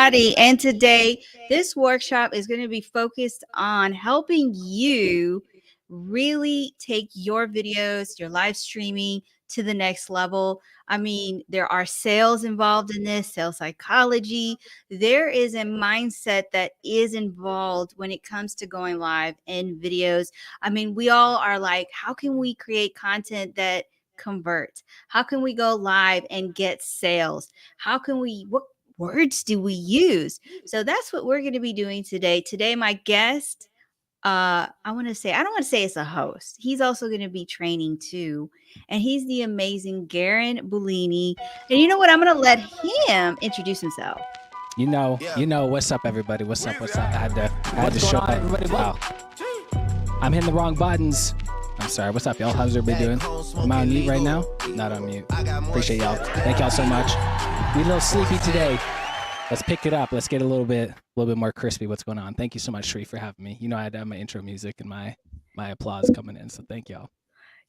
everybody. And today, this workshop is going to be focused on helping you really take your videos, your live streaming to the next level. I mean, there are sales involved in this, sales psychology. There is a mindset that is involved when it comes to going live in videos. I mean, we all are like, how can we create content that converts? How can we go live and get sales? How can we, what words do we use? So that's what we're going to be doing today. Today, my guest, I want to say, I don't want to say it's a host. He's also going to be training too. And he's the amazing Garrin Bulani. And you know what? I'm going to let him introduce himself. You know, what's up, everybody? What's up? I had to show everybody. Wow. I'm hitting the wrong buttons. I'm sorry. What's up, y'all? How's everybody doing? Am I on mute right now? Not on mute. Appreciate y'all. Thank y'all so much. We a little sleepy today. Let's pick it up. Let's get a little bit more crispy. What's going on? Thank you so much, Shree, for having me. You know, I had to have my intro music and my applause coming in. So thank y'all.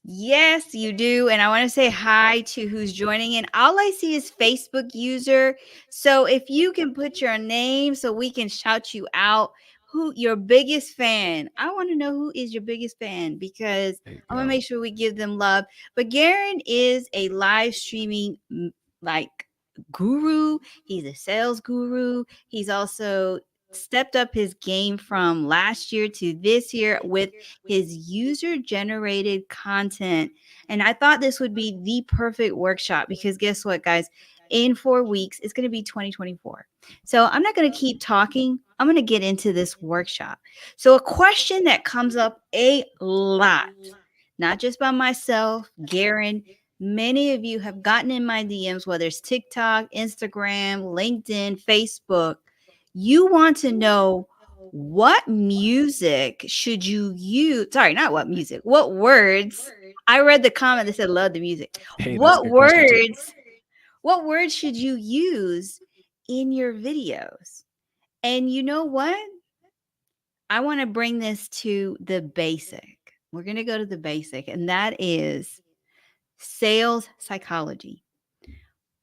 Yes, you do. And I want to say hi to who's joining in. All I see is Facebook user. So if you can put your name so we can shout you out, who your biggest fan. I want to know who is your biggest fan because I want to make sure we give them love. But Garrin is a live streaming like guru. He's a sales guru. He's also stepped up his game from last year to this year with his user generated content. And I thought this would be the perfect workshop because guess what, guys? In 4 weeks, it's going to be 2024. So I'm not going to keep talking. I'm going to get into this workshop. So a question that comes up a lot, not just by myself, Garrin, many of you have gotten in my DMs, whether it's TikTok, Instagram, LinkedIn, Facebook. You want to know what music should you use? Sorry, not what music. What words? I read the comment that said love the music. Hey, what words should you use in your videos? And you know what? I want to bring this to the basic. We're going to go to the basic, and that is sales psychology.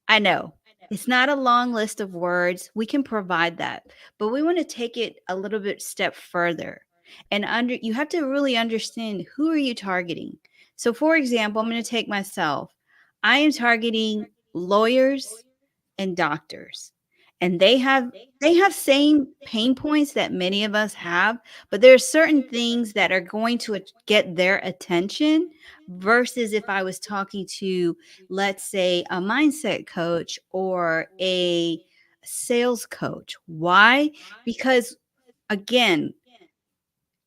I know it's not a long list of words. We can provide that, but we want to take it a little bit step further. And you have to really understand, who are you targeting? So for example, I'm going to take myself. I am targeting lawyers and doctors. And they have same pain points that many of us have, but there are certain things that are going to get their attention versus if I was talking to, let's say, a mindset coach or a sales coach. Why? Because again,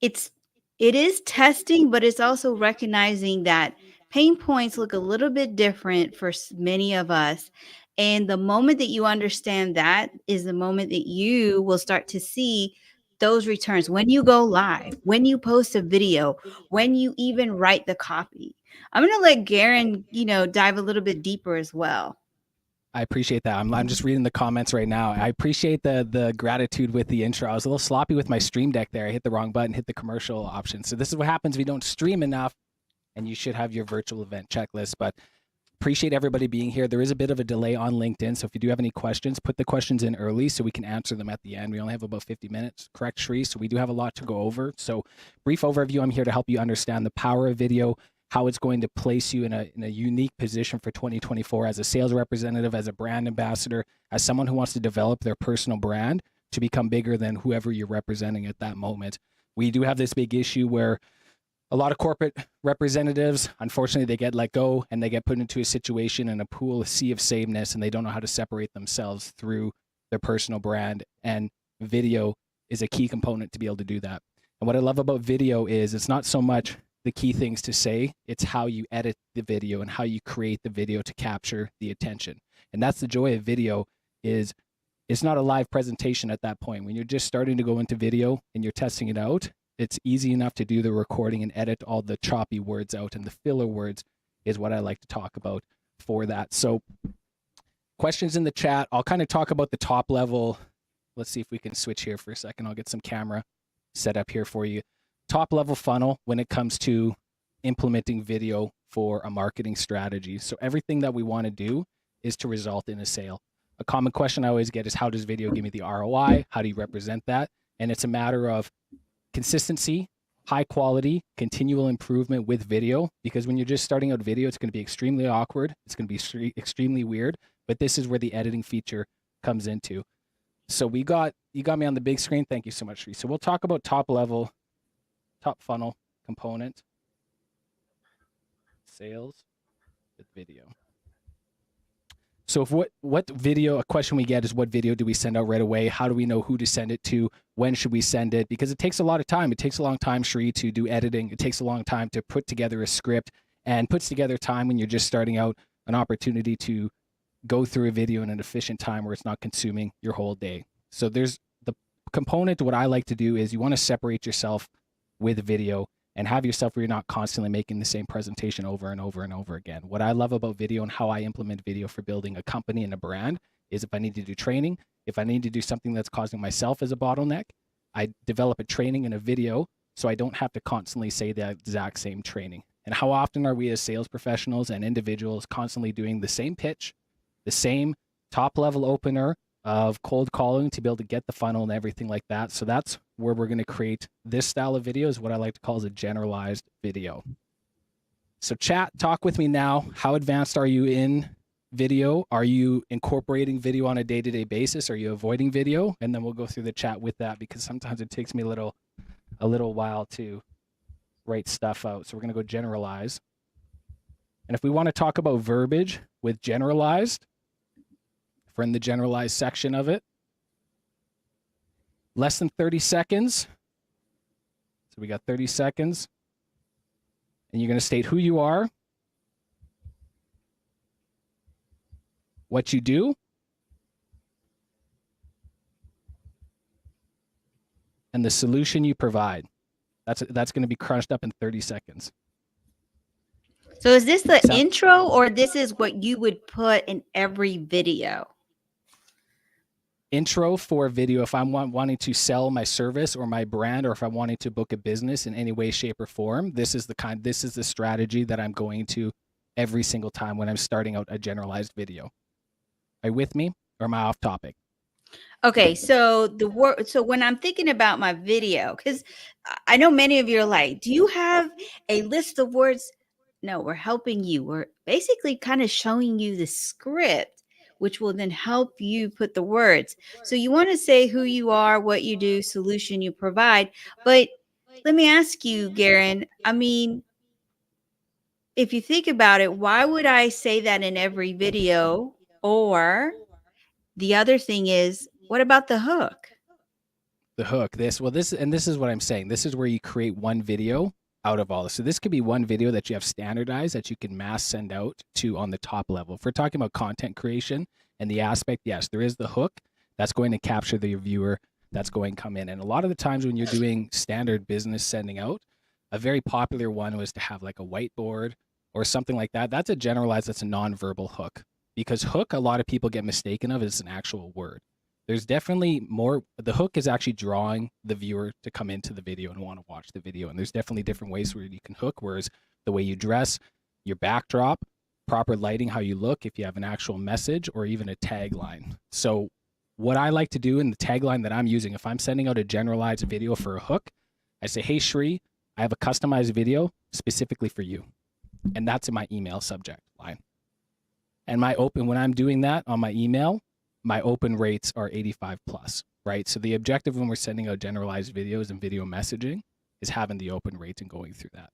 it is testing, but it's also recognizing that pain points look a little bit different for many of us. And the moment that you understand that is the moment that you will start to see those returns when you go live, when you post a video, when you even write the copy. I'm going to let Garrin, dive a little bit deeper as well. I appreciate that. I'm just reading the comments right now. I appreciate the gratitude with the intro. I was a little sloppy with my stream deck there. I hit the wrong button, hit the commercial option. So this is what happens if you don't stream enough, and you should have your virtual event checklist. But appreciate everybody being here. There is a bit of a delay on LinkedIn. So if you do have any questions, put the questions in early so we can answer them at the end. We only have about 50 minutes, correct, Shree? So we do have a lot to go over. So brief overview. I'm here to help you understand the power of video, how it's going to place you in a unique position for 2024 as a sales representative, as a brand ambassador, as someone who wants to develop their personal brand to become bigger than whoever you're representing at that moment. We do have this big issue where a lot of corporate representatives, unfortunately, they get let go and they get put into a situation in a pool, a sea of sameness, and they don't know how to separate themselves through their personal brand. And video is a key component to be able to do that. And what I love about video is it's not so much the key things to say, it's how you edit the video and how you create the video to capture the attention. And that's the joy of video, is it's not a live presentation at that point. When you're just starting to go into video and you're testing it out, it's easy enough to do the recording and edit all the choppy words out, and the filler words is what I like to talk about for that. So questions in the chat. I'll kind of talk about the top level. Let's see if we can switch here for a second. I'll get some camera set up here for you. Top level funnel when it comes to implementing video for a marketing strategy. So everything that we want to do is to result in a sale. A common question I always get is, how does video give me the ROI? How do you represent that? And it's a matter of consistency, high quality, continual improvement with video. Because when you're just starting out video, it's going to be extremely awkward. It's going to be extremely weird. But this is where the editing feature comes into. So you got me on the big screen. Thank you so much, Sri. So we'll talk about top level, top funnel component, sales with video. So if what video, a question we get is, what video do we send out right away? How do we know who to send it to? When should we send it? Because it takes a lot of time. It takes a long time, Sri, to do editing. It takes a long time to put together a script, and puts together time when you're just starting out, an opportunity to go through a video in an efficient time where it's not consuming your whole day. So there's the component. What I like to do is, you want to separate yourself with video and have yourself where you're not constantly making the same presentation over and over and over again. What I love about video and how I implement video for building a company and a brand is, if I need to do training, if I need to do something that's causing myself as a bottleneck, I develop a training and a video so I don't have to constantly say the exact same training. And how often are we as sales professionals and individuals constantly doing the same pitch, the same top level opener of cold calling to be able to get the funnel and everything like that? So that's where we're going to create this style of video, is what I like to call as a generalized video. So chat, talk with me now. How advanced are you in video? Are you incorporating video on a day-to-day basis? Are you avoiding video? And then we'll go through the chat with that, because sometimes it takes me a little while to write stuff out. So we're going to go generalize. And if we want to talk about verbiage with generalized, if we're in the generalized section of it, less than 30 seconds. So we got 30 seconds. And you're going to state who you are, what you do, and the solution you provide. That's going to be crunched up in 30 seconds. So is this the intro, or this is what you would put in every video? Intro for video. If I'm wanting to sell my service or my brand, or if I'm wanting to book a business in any way, shape, or form, this is the strategy that I'm going to every single time when I'm starting out a generalized video. Are you with me, or am I off topic? Okay, so so when I'm thinking about my video, because I know many of you are like, do you have a list of words? No, we're helping you. We're basically kind of showing you the script, which will then help you put the words. So you want to say who you are, what you do, solution you provide. But let me ask you, Garrin, I mean, if you think about it, why would I say that in every video? Or the other thing is, what about the hook? The hook. This is what I'm saying. This is where you create one video out of all this. So this could be one video that you have standardized that you can mass send out to on the top level. If we're talking about content creation and the aspect, yes, there is the hook that's going to capture the viewer, that's going to come in. And a lot of the times when you're doing standard business sending out, a very popular one was to have like a whiteboard or something like that. That's a generalized, that's a nonverbal hook, because hook, a lot of people get mistaken of as an actual word. There's definitely more. The hook is actually drawing the viewer to come into the video and want to watch the video. And there's definitely different ways where you can hook, whereas the way you dress, your backdrop, proper lighting, how you look, if you have an actual message or even a tagline. So what I like to do in the tagline that I'm using, if I'm sending out a generalized video for a hook, I say, hey, Shri, I have a customized video specifically for you. And that's in my email subject line. And when I'm doing that on my email, my open rates are 85 plus, right? So the objective when we're sending out generalized videos and video messaging is having the open rates and going through that.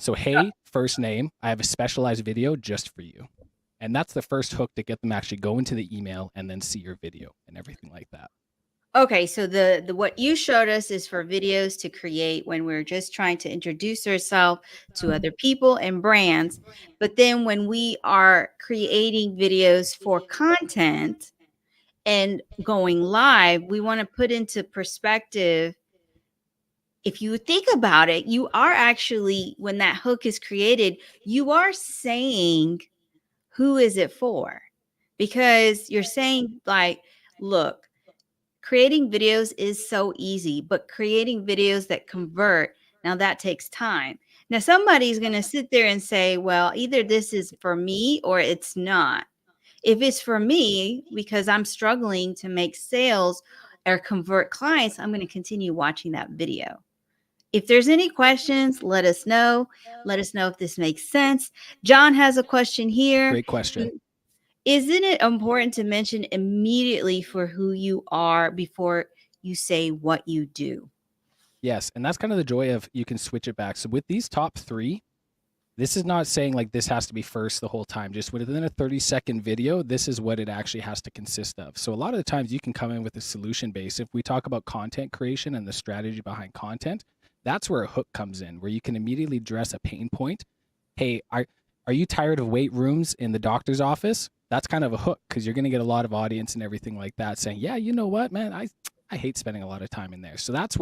So, hey, first name, I have a specialized video just for you. And that's the first hook to get them actually go into the email and then see your video and everything like that. Okay, so the what you showed us is for videos to create when we're just trying to introduce ourselves to other people and brands. But then when we are creating videos for content and going live, we want to put into perspective. If you think about it, you are actually, when that hook is created, you are saying, who is it for? Because you're saying, like, look, creating videos is so easy, but creating videos that convert, now that takes time. Now, somebody's going to sit there and say, well, either this is for me or it's not. If it's for me, because I'm struggling to make sales or convert clients, I'm going to continue watching that video. If there's any questions, let us know. Let us know if this makes sense. John has a question here. Great question. Isn't it important to mention immediately for who you are before you say what you do? Yes, and that's kind of the joy of, you can switch it back. So with these top 3, this is not saying like this has to be first the whole time. Just within a 30-second video, this is what it actually has to consist of. So a lot of the times you can come in with a solution base. If we talk about content creation and the strategy behind content, that's where a hook comes in, where you can immediately address a pain point. Hey, are you tired of wait rooms in the doctor's office? That's kind of a hook, because you're going to get a lot of audience and everything like that saying, yeah, you know what, man, I hate spending a lot of time in there. So that's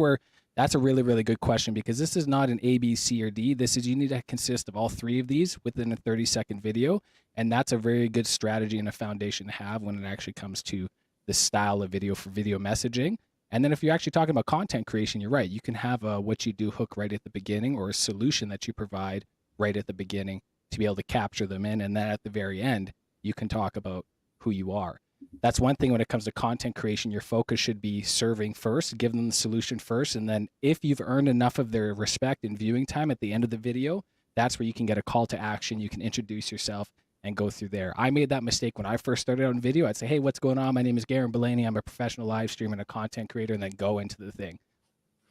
a really, really good question, because this is not an A, B, C, or D. This is, you need to consist of all 3 of these within a 30-second video. And that's a very good strategy and a foundation to have when it actually comes to the style of video for video messaging. And then if you're actually talking about content creation, you're right. You can have a what you do hook right at the beginning, or a solution that you provide right at the beginning to be able to capture them in. And then at the very end, you can talk about who you are. That's one thing when it comes to content creation. Your focus should be serving first, give them the solution first. And then if you've earned enough of their respect and viewing time at the end of the video, that's where you can get a call to action. You can introduce yourself and go through there. I made that mistake when I first started on video. I'd say, hey, what's going on? My name is Garrin Bulani. I'm a professional live streamer and a content creator, and then go into the thing.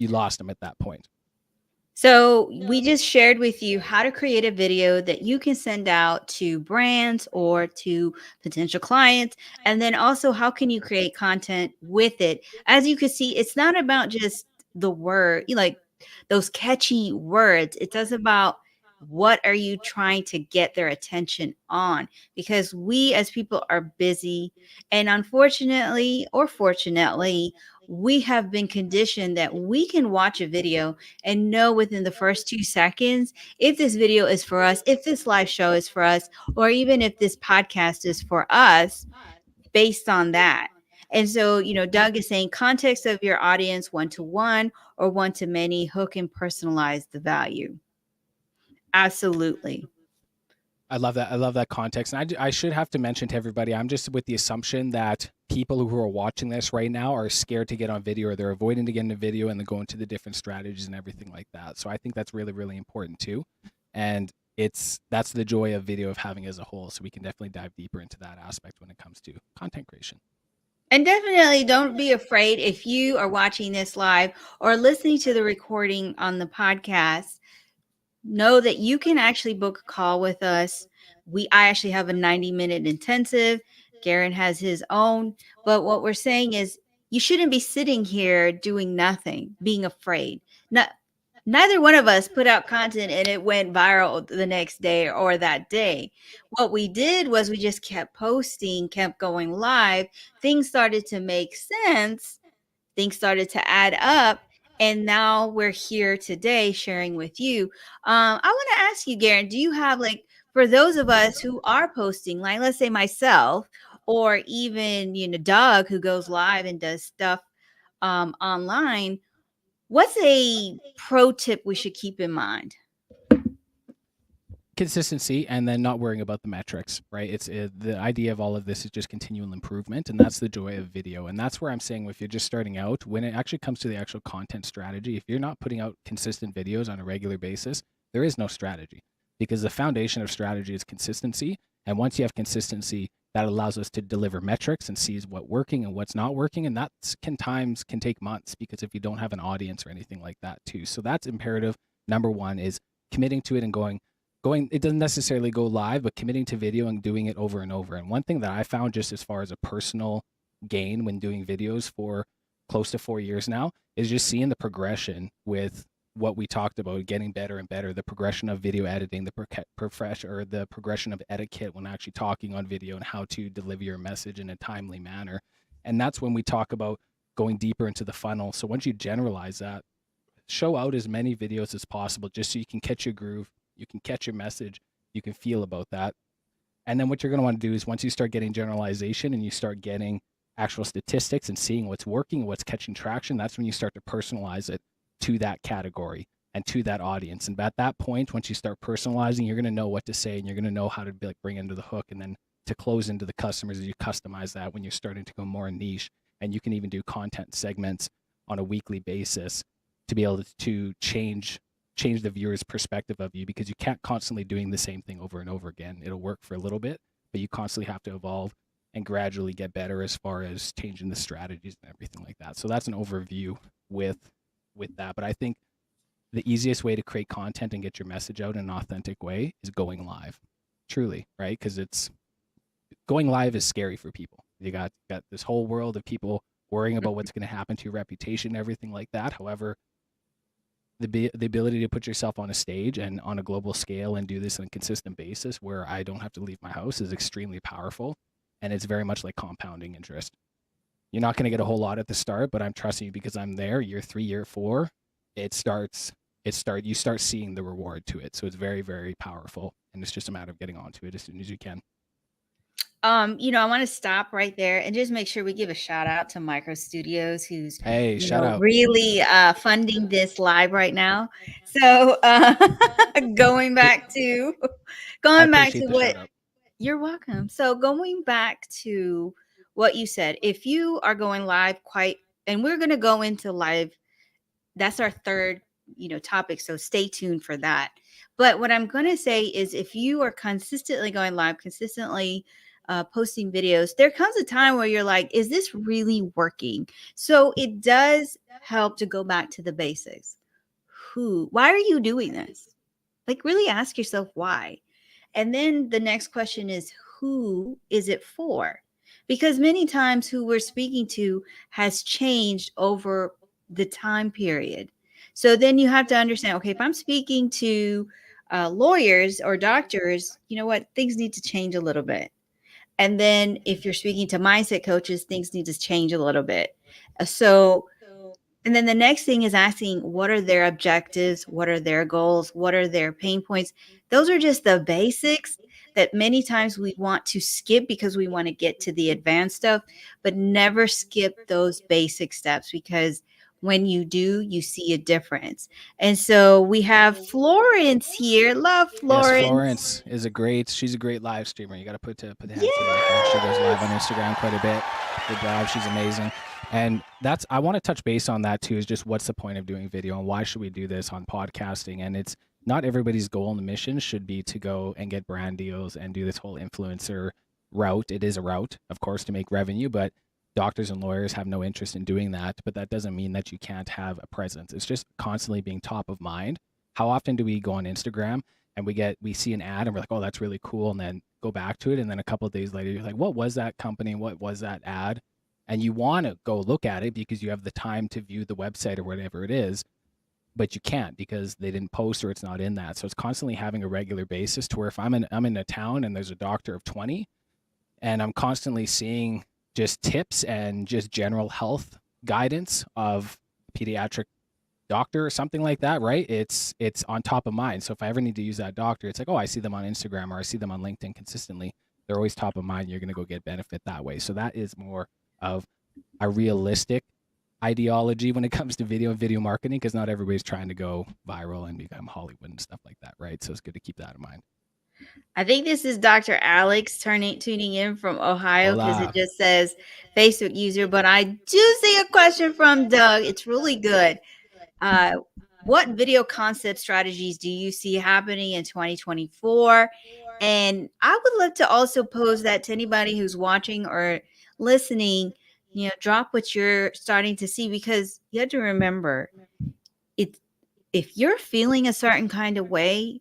You lost them at that point. So we just shared with you how to create a video that you can send out to brands or to potential clients. And then also, how can you create content with it? As you can see, it's not about just the word, like those catchy words. It's about what are you trying to get their attention on? Because we as people are busy. And unfortunately or fortunately, we have been conditioned that we can watch a video and know within the first 2 seconds if this video is for us, if this live show is for us, or even if this podcast is for us based on that. And so, Doug is saying context of your audience, one-to-one or one-to-many, hook and personalize the value. Absolutely. I love that. I love that context. And I should have to mention to everybody, I'm just with the assumption that people who are watching this right now are scared to get on video, or they're avoiding to get into video, and then go into the different strategies and everything like that. So I think that's really, really important too. And that's the joy of video, of having as a whole. So we can definitely dive deeper into that aspect when it comes to content creation. And definitely don't be afraid if you are watching this live or listening to the recording on the podcast. Know that you can actually book a call with us. I actually have a 90-minute intensive. Garrin has his own. But what we're saying is you shouldn't be sitting here doing nothing, being afraid. Neither one of us put out content and it went viral the next day or that day. What we did was we just kept posting, kept going live. Things started to make sense. Things started to add up. And now we're here today sharing with you. I want to ask you, Garrin, do you have, like, for those of us who are posting, like, let's say myself, or even, Doug, who goes live and does stuff online, what's a pro tip we should keep in mind? Consistency, and then not worrying about the metrics, right? The idea of all of this is just continual improvement, and that's the joy of video. And that's where I'm saying, if you're just starting out, when it actually comes to the actual content strategy, if you're not putting out consistent videos on a regular basis, there is no strategy, because the foundation of strategy is consistency. And once you have consistency, that allows us to deliver metrics and sees what's working and what's not working. And that can take months, because if you don't have an audience or anything like that too. So that's imperative. Number one is committing to it and going, it doesn't necessarily go live, but committing to video and doing it over and over. And one thing that I found, just as far as a personal gain when doing videos for close to 4 years now, is just seeing the progression with what we talked about, getting better and better, the progression of video editing, the progression of etiquette when actually talking on video, and how to deliver your message in a timely manner. And that's when we talk about going deeper into the funnel. So once you generalize that, show out as many videos as possible, just so you can catch your groove, you can catch your message, you can feel about that. And then what you're going to want to do is, once you start getting generalization and you start getting actual statistics and seeing what's working, what's catching traction, that's when you start to personalize it to that category and to that audience. And at that point, once you start personalizing, you're going to know what to say, and you're going to know how to bring into the hook, and then to close into the customers as you customize that when you're starting to go more niche. And you can even do content segments on a weekly basis to be able to change the viewer's perspective of you, because you can't constantly doing the same thing over and over again. It'll work for a little bit, but you constantly have to evolve and gradually get better as far as changing the strategies and everything like that. So that's an overview with that. But I think the easiest way to create content and get your message out in an authentic way is going live. Truly, right? Because it's going live is scary for people. You got this whole world of people worrying about what's going to happen to your reputation, everything like that. However, the ability to put yourself on a stage and on a global scale and do this on a consistent basis where I don't have to leave my house is extremely powerful. And it's very much like compounding interest. You're not going to get a whole lot at the start, but I'm trusting you because I'm there. Year 3, year 4, you start seeing the reward to it. So it's very, very powerful. And it's just a matter of getting onto it as soon as you can. I want to stop right there and just make sure we give a shout out to Micro Studios, who's Shout out. really funding this live right now. So going back to what you're welcome. So going back to what you said, if you are going live and we're going to go into live, that's our third topic. So stay tuned for that. But what I'm going to say is if you are consistently going live, consistently posting videos, there comes a time where you're like, is this really working? So it does help to go back to the basics. Why are you doing this? Like, really ask yourself why. And then the next question is, who is it for? Because many times who we're speaking to has changed over the time period. So then you have to understand, okay, if I'm speaking to lawyers or doctors, you know what? Things need to change a little bit. And then if you're speaking to mindset coaches, things need to change a little bit. And then the next thing is asking, what are their objectives? What are their goals? What are their pain points? Those are just the basics that many times we want to skip because we want to get to the advanced stuff, but never skip those basic steps, because when you do, you see a difference. And so we have Florence here. Love Florence. Yes, Florence is she's a great live streamer. You got to put the hat to her. She goes live on Instagram quite a bit. Good job. She's amazing. And I want to touch base on that too, is just what's the point of doing video and why should we do this on podcasting? And it's not everybody's goal and the mission should be to go and get brand deals and do this whole influencer route. It is a route, of course, to make revenue, but doctors and lawyers have no interest in doing that. But that doesn't mean that you can't have a presence. It's just constantly being top of mind. How often do we go on Instagram and we see an ad and we're like, oh, that's really cool, and then go back to it, and then a couple of days later you're like, what was that company? What was that ad? And you want to go look at it because you have the time to view the website or whatever it is, but you can't because they didn't post or it's not in that. So it's constantly having a regular basis to where if I'm in a town and there's a doctor of 20 and I'm constantly seeing just tips and just general health guidance of pediatric doctor or something like that, right? It's on top of mind. So if I ever need to use that doctor, it's like, oh, I see them on Instagram or I see them on LinkedIn consistently. They're always top of mind. You're going to go get benefit that way. So that is more of a realistic ideology when it comes to video marketing, because not everybody's trying to go viral and become Hollywood and stuff like that, right? So it's good to keep that in mind. I think this is Dr. Alex tuning in from Ohio, because it just says Facebook user, but I do see a question from Doug. It's really good. What video concept strategies do you see happening in 2024? And I would love to also pose that to anybody who's watching or listening, drop what you're starting to see, because you have to remember, if you're feeling a certain kind of way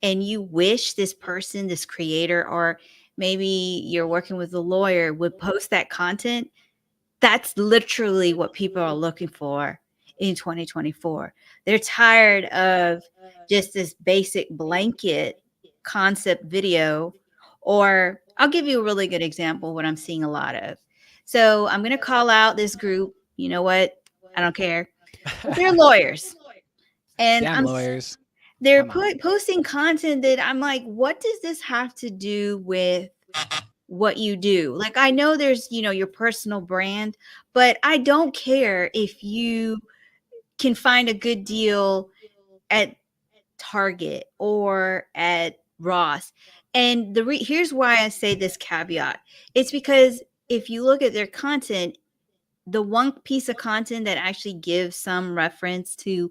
and you wish this person, this creator, or maybe you're working with a lawyer would post that content, that's literally what people are looking for in 2024. They're tired of just this basic blanket concept video. Or I'll give you a really good example, what I'm seeing a lot of. So I'm going to call out this group. You know what? I don't care. But they're lawyers. And lawyers. They're posting content that I'm like, what does this have to do with what you do? Like, I know there's, your personal brand, but I don't care if you can find a good deal at Target or at Ross And here's why I say this caveat. It's because if you look at their content, the one piece of content that actually gives some reference to,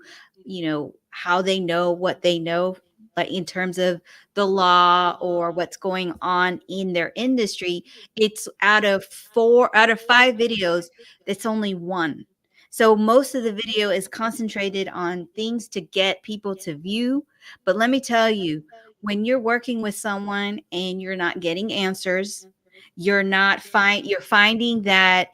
how they know what they know, like in terms of the law or what's going on in their industry, it's out of 5 videos, it's only one. So most of the video is concentrated on things to get people to view. But let me tell you, when you're working with someone and you're not getting answers, you're finding that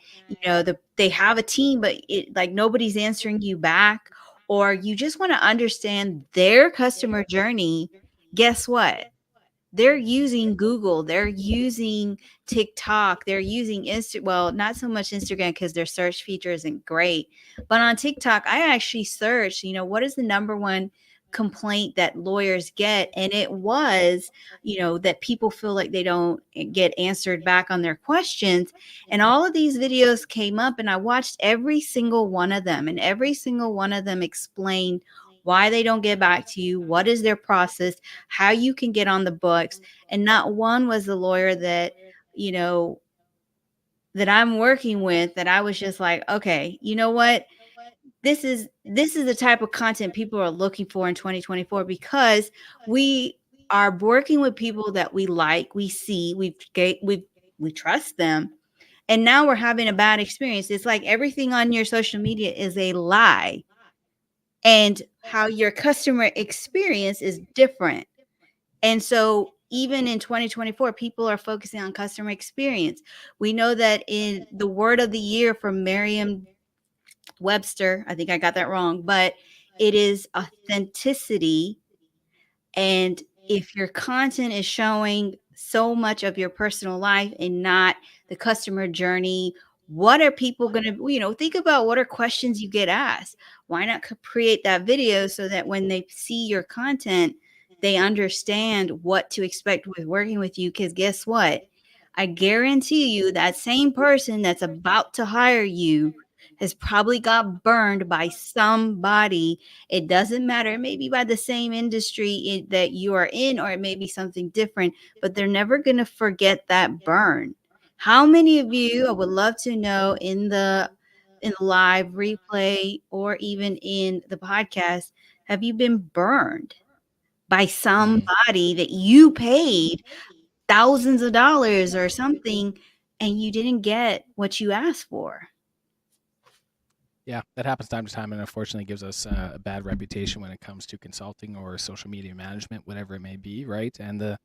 they have a team, but like nobody's answering you back, or you just want to understand their customer journey. Guess what? They're using Google, they're using TikTok, they're using well, not so much Instagram because their search feature isn't great. But on TikTok, I actually searched, what is the number one complaint that lawyers get? And it was, that people feel like they don't get answered back on their questions. And all of these videos came up, and I watched every single one of them, and every single one of them explained why they don't get back to you, what is their process, how you can get on the books. And not one was the lawyer that, that I'm working with that I was just like, okay, you know what? This is the type of content people are looking for in 2024, because we are working with people that we like, we see, we trust them. And now we're having a bad experience. It's like everything on your social media is a lie, and how your customer experience is different. And so even in 2024, people are focusing on customer experience. We know that in the word of the year from Merriam Webster, I think I got that wrong, but it is authenticity. And if your content is showing so much of your personal life and not the customer journey, what are people going to, think about what are questions you get asked? Why not create that video so that when they see your content, they understand what to expect with working with you? Because guess what? I guarantee you that same person that's about to hire you has probably got burned by somebody. It doesn't matter. It may be by the same industry that you are in, or it may be something different, but they're never going to forget that burn. How many of you, I would love to know in the live replay or even in the podcast, have you been burned by Mhm. somebody that you paid thousands of dollars or something and you didn't get what you asked for? Yeah, that happens time to time, and unfortunately gives us a bad reputation when it comes to consulting or social media management, whatever it may be, right? And the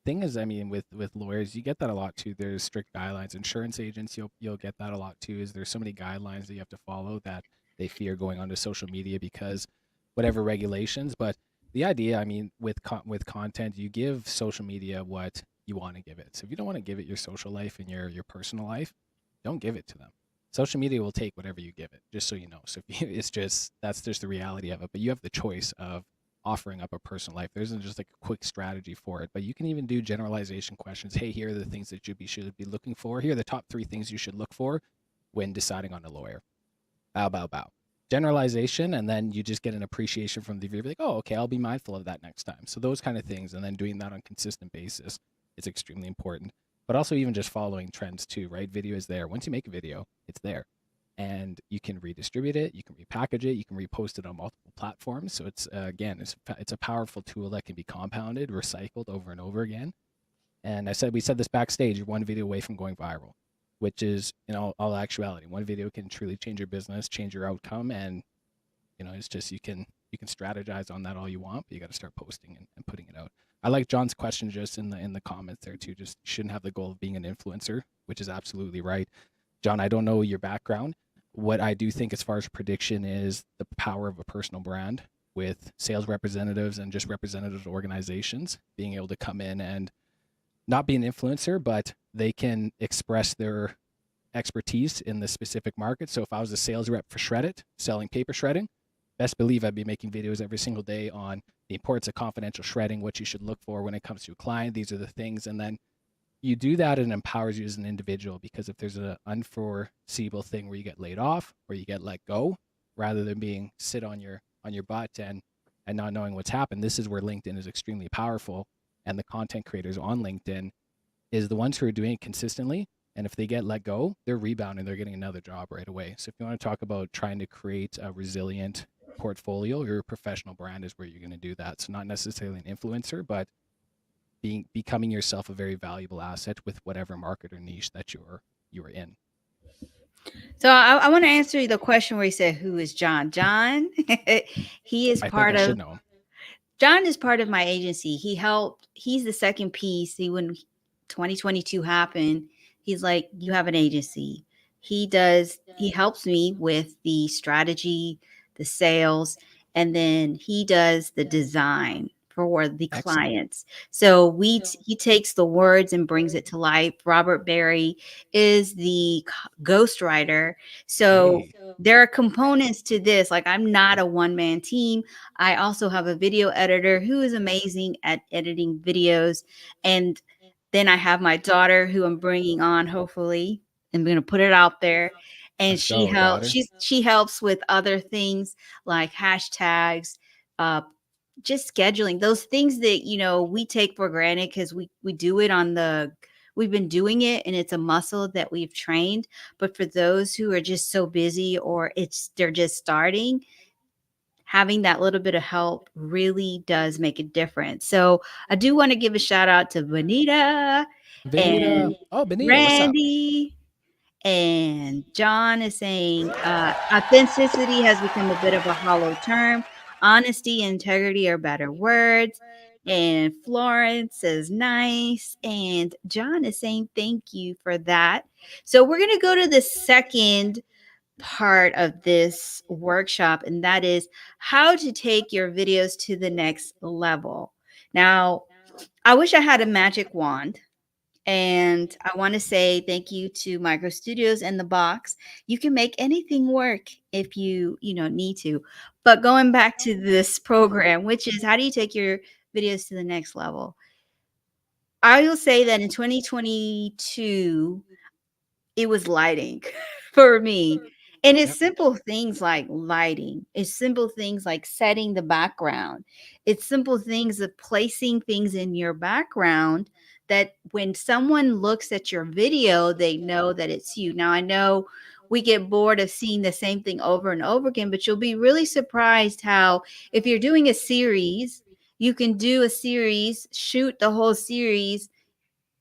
thing is, I mean, with lawyers, you get that a lot too. There's strict guidelines. Insurance agents, you'll get that a lot too. Is there's so many guidelines that you have to follow that they fear going onto social media because whatever regulations. But the idea, I mean, with content, you give social media what you want to give it. So if you don't want to give it your social life and your personal life, don't give it to them. Social media will take whatever you give it, just so you know. So if you, it's just that's just the reality of it. But you have the choice of offering up a personal life. There isn't just like a quick strategy for it, but you can even do generalization questions. Hey, here are the things that you should be looking for. Here are the top 3 things you should look for when deciding on a lawyer. Bow, bow, bow. Generalization, and then you just get an appreciation from the viewer. Like, oh, okay, I'll be mindful of that next time. So those kind of things, and then doing that on a consistent basis is extremely important. But also even just following trends too, right? Video is there. Once you make a video, it's there, and you can redistribute it, you can repackage it, you can repost it on multiple platforms. So it's again, it's a powerful tool that can be compounded, recycled over and over again. And we said this backstage, you're one video away from going viral, which is in all actuality, one video can truly change your business, change your outcome. And it's just you can strategize on that all you want, but you got to start posting and putting it out. I like John's question just in the comments there too. Just shouldn't have the goal of being an influencer, which is absolutely right. John, I don't know your background. What I do think as far as prediction is the power of a personal brand with sales representatives and just representative organizations being able to come in and not be an influencer, but they can express their expertise in the specific market. So if I was a sales rep for Shred-it, selling paper shredding, best believe I'd be making videos every single day on the importance of confidential shredding, what you should look for when it comes to a client. These are the things. And then you do that, and it empowers you as an individual, because if there's an unforeseeable thing where you get laid off or you get let go, rather than being sit on your butt and not knowing what's happened, this is where LinkedIn is extremely powerful. and the content creators on LinkedIn is the ones who are doing it consistently. And if they get let go, they're rebounding, they're getting another job right away. So if you want to talk about trying to create a resilient portfolio, your professional brand is where you're going to do that. So not necessarily an influencer, but becoming yourself a very valuable asset with whatever market or niche that you're in. So I want to answer the question where he said, "Who is John?" John, he is I think part I should of know him. John is part of my agency. He's the second piece. When 2022 happened, he's like, you have an agency. He helps me with the strategy, the sales, and then he does the design for the Excellent. clients. So he takes the words and brings it to life. Robert Barry is the ghostwriter. So Hey, there are components to this. Like, I'm not a one-man team. I also have a video editor who is amazing at editing videos. And then I have my daughter who I'm bringing on, hopefully. I'm going to put it out there. And let's go, daughter. she helps with other things like hashtags, uh, just scheduling, those things that, we take for granted because we do it we've been doing it and it's a muscle that we've trained. But for those who are just so busy or they're just starting, having that little bit of help really does make a difference. So I do want to give a shout out to Bonita Benita. and Oh, Benita, what's up? Randy. And John is saying authenticity has become a bit of a hollow term. Honesty and integrity are better words. And Florence says nice. And John is saying thank you for that. So we're going to go to the second part of this workshop, and that is how to take your videos to the next level. Now, I wish I had a magic wand. And I want to say thank you to Micro Studios and the box. You can make anything work if you need to. But going back to this program, which is how do you take your videos to the next level? I will say that in 2022, it was lighting for me. And it's Yep. simple things like lighting. It's simple things like setting the background. It's simple things of placing things in your background that when someone looks at your video, they know that it's you. Now, I know we get bored of seeing the same thing over and over again, but you'll be really surprised how, if you're doing a series, you can do a series, shoot the whole series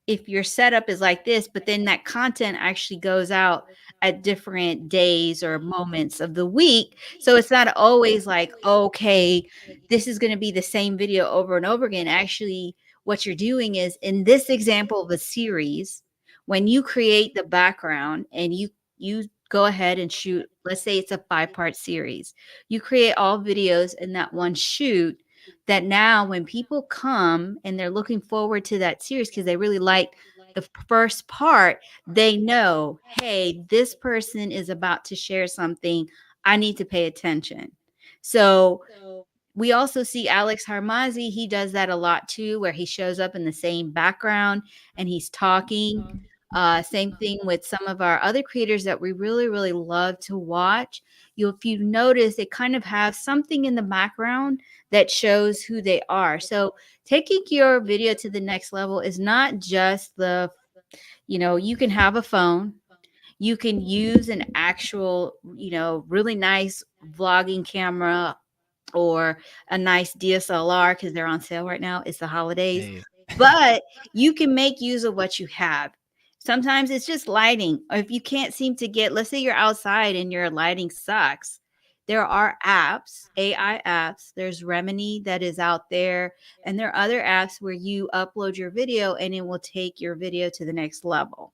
if your setup is like this, but then that content actually goes out at different days or moments of the week. So it's not always like, okay, this is going to be the same video over and over again. Actually, what you're doing is, in this example of a series, when you create the background and you go ahead and shoot, let's say it's a 5-part series. You create all videos in that one shoot, that now when people come and they're looking forward to that series because they really like the first part, they know, hey, this person is about to share something. I need to pay attention. So we also see Alex Harmazi. He does that a lot too, where he shows up in the same background and he's talking. Same thing with some of our other creators that we really, really love to watch. If you notice, they kind of have something in the background that shows who they are. So taking your video to the next level is not just you can have a phone. You can use an actual, really nice vlogging camera or a nice DSLR because they're on sale right now. It's the holidays. Hey. But you can make use of what you have. Sometimes it's just lighting. Or if you can't seem to get, let's say you're outside and your lighting sucks, there are apps, AI apps. There's Remini that is out there. And there are other apps where you upload your video and it will take your video to the next level.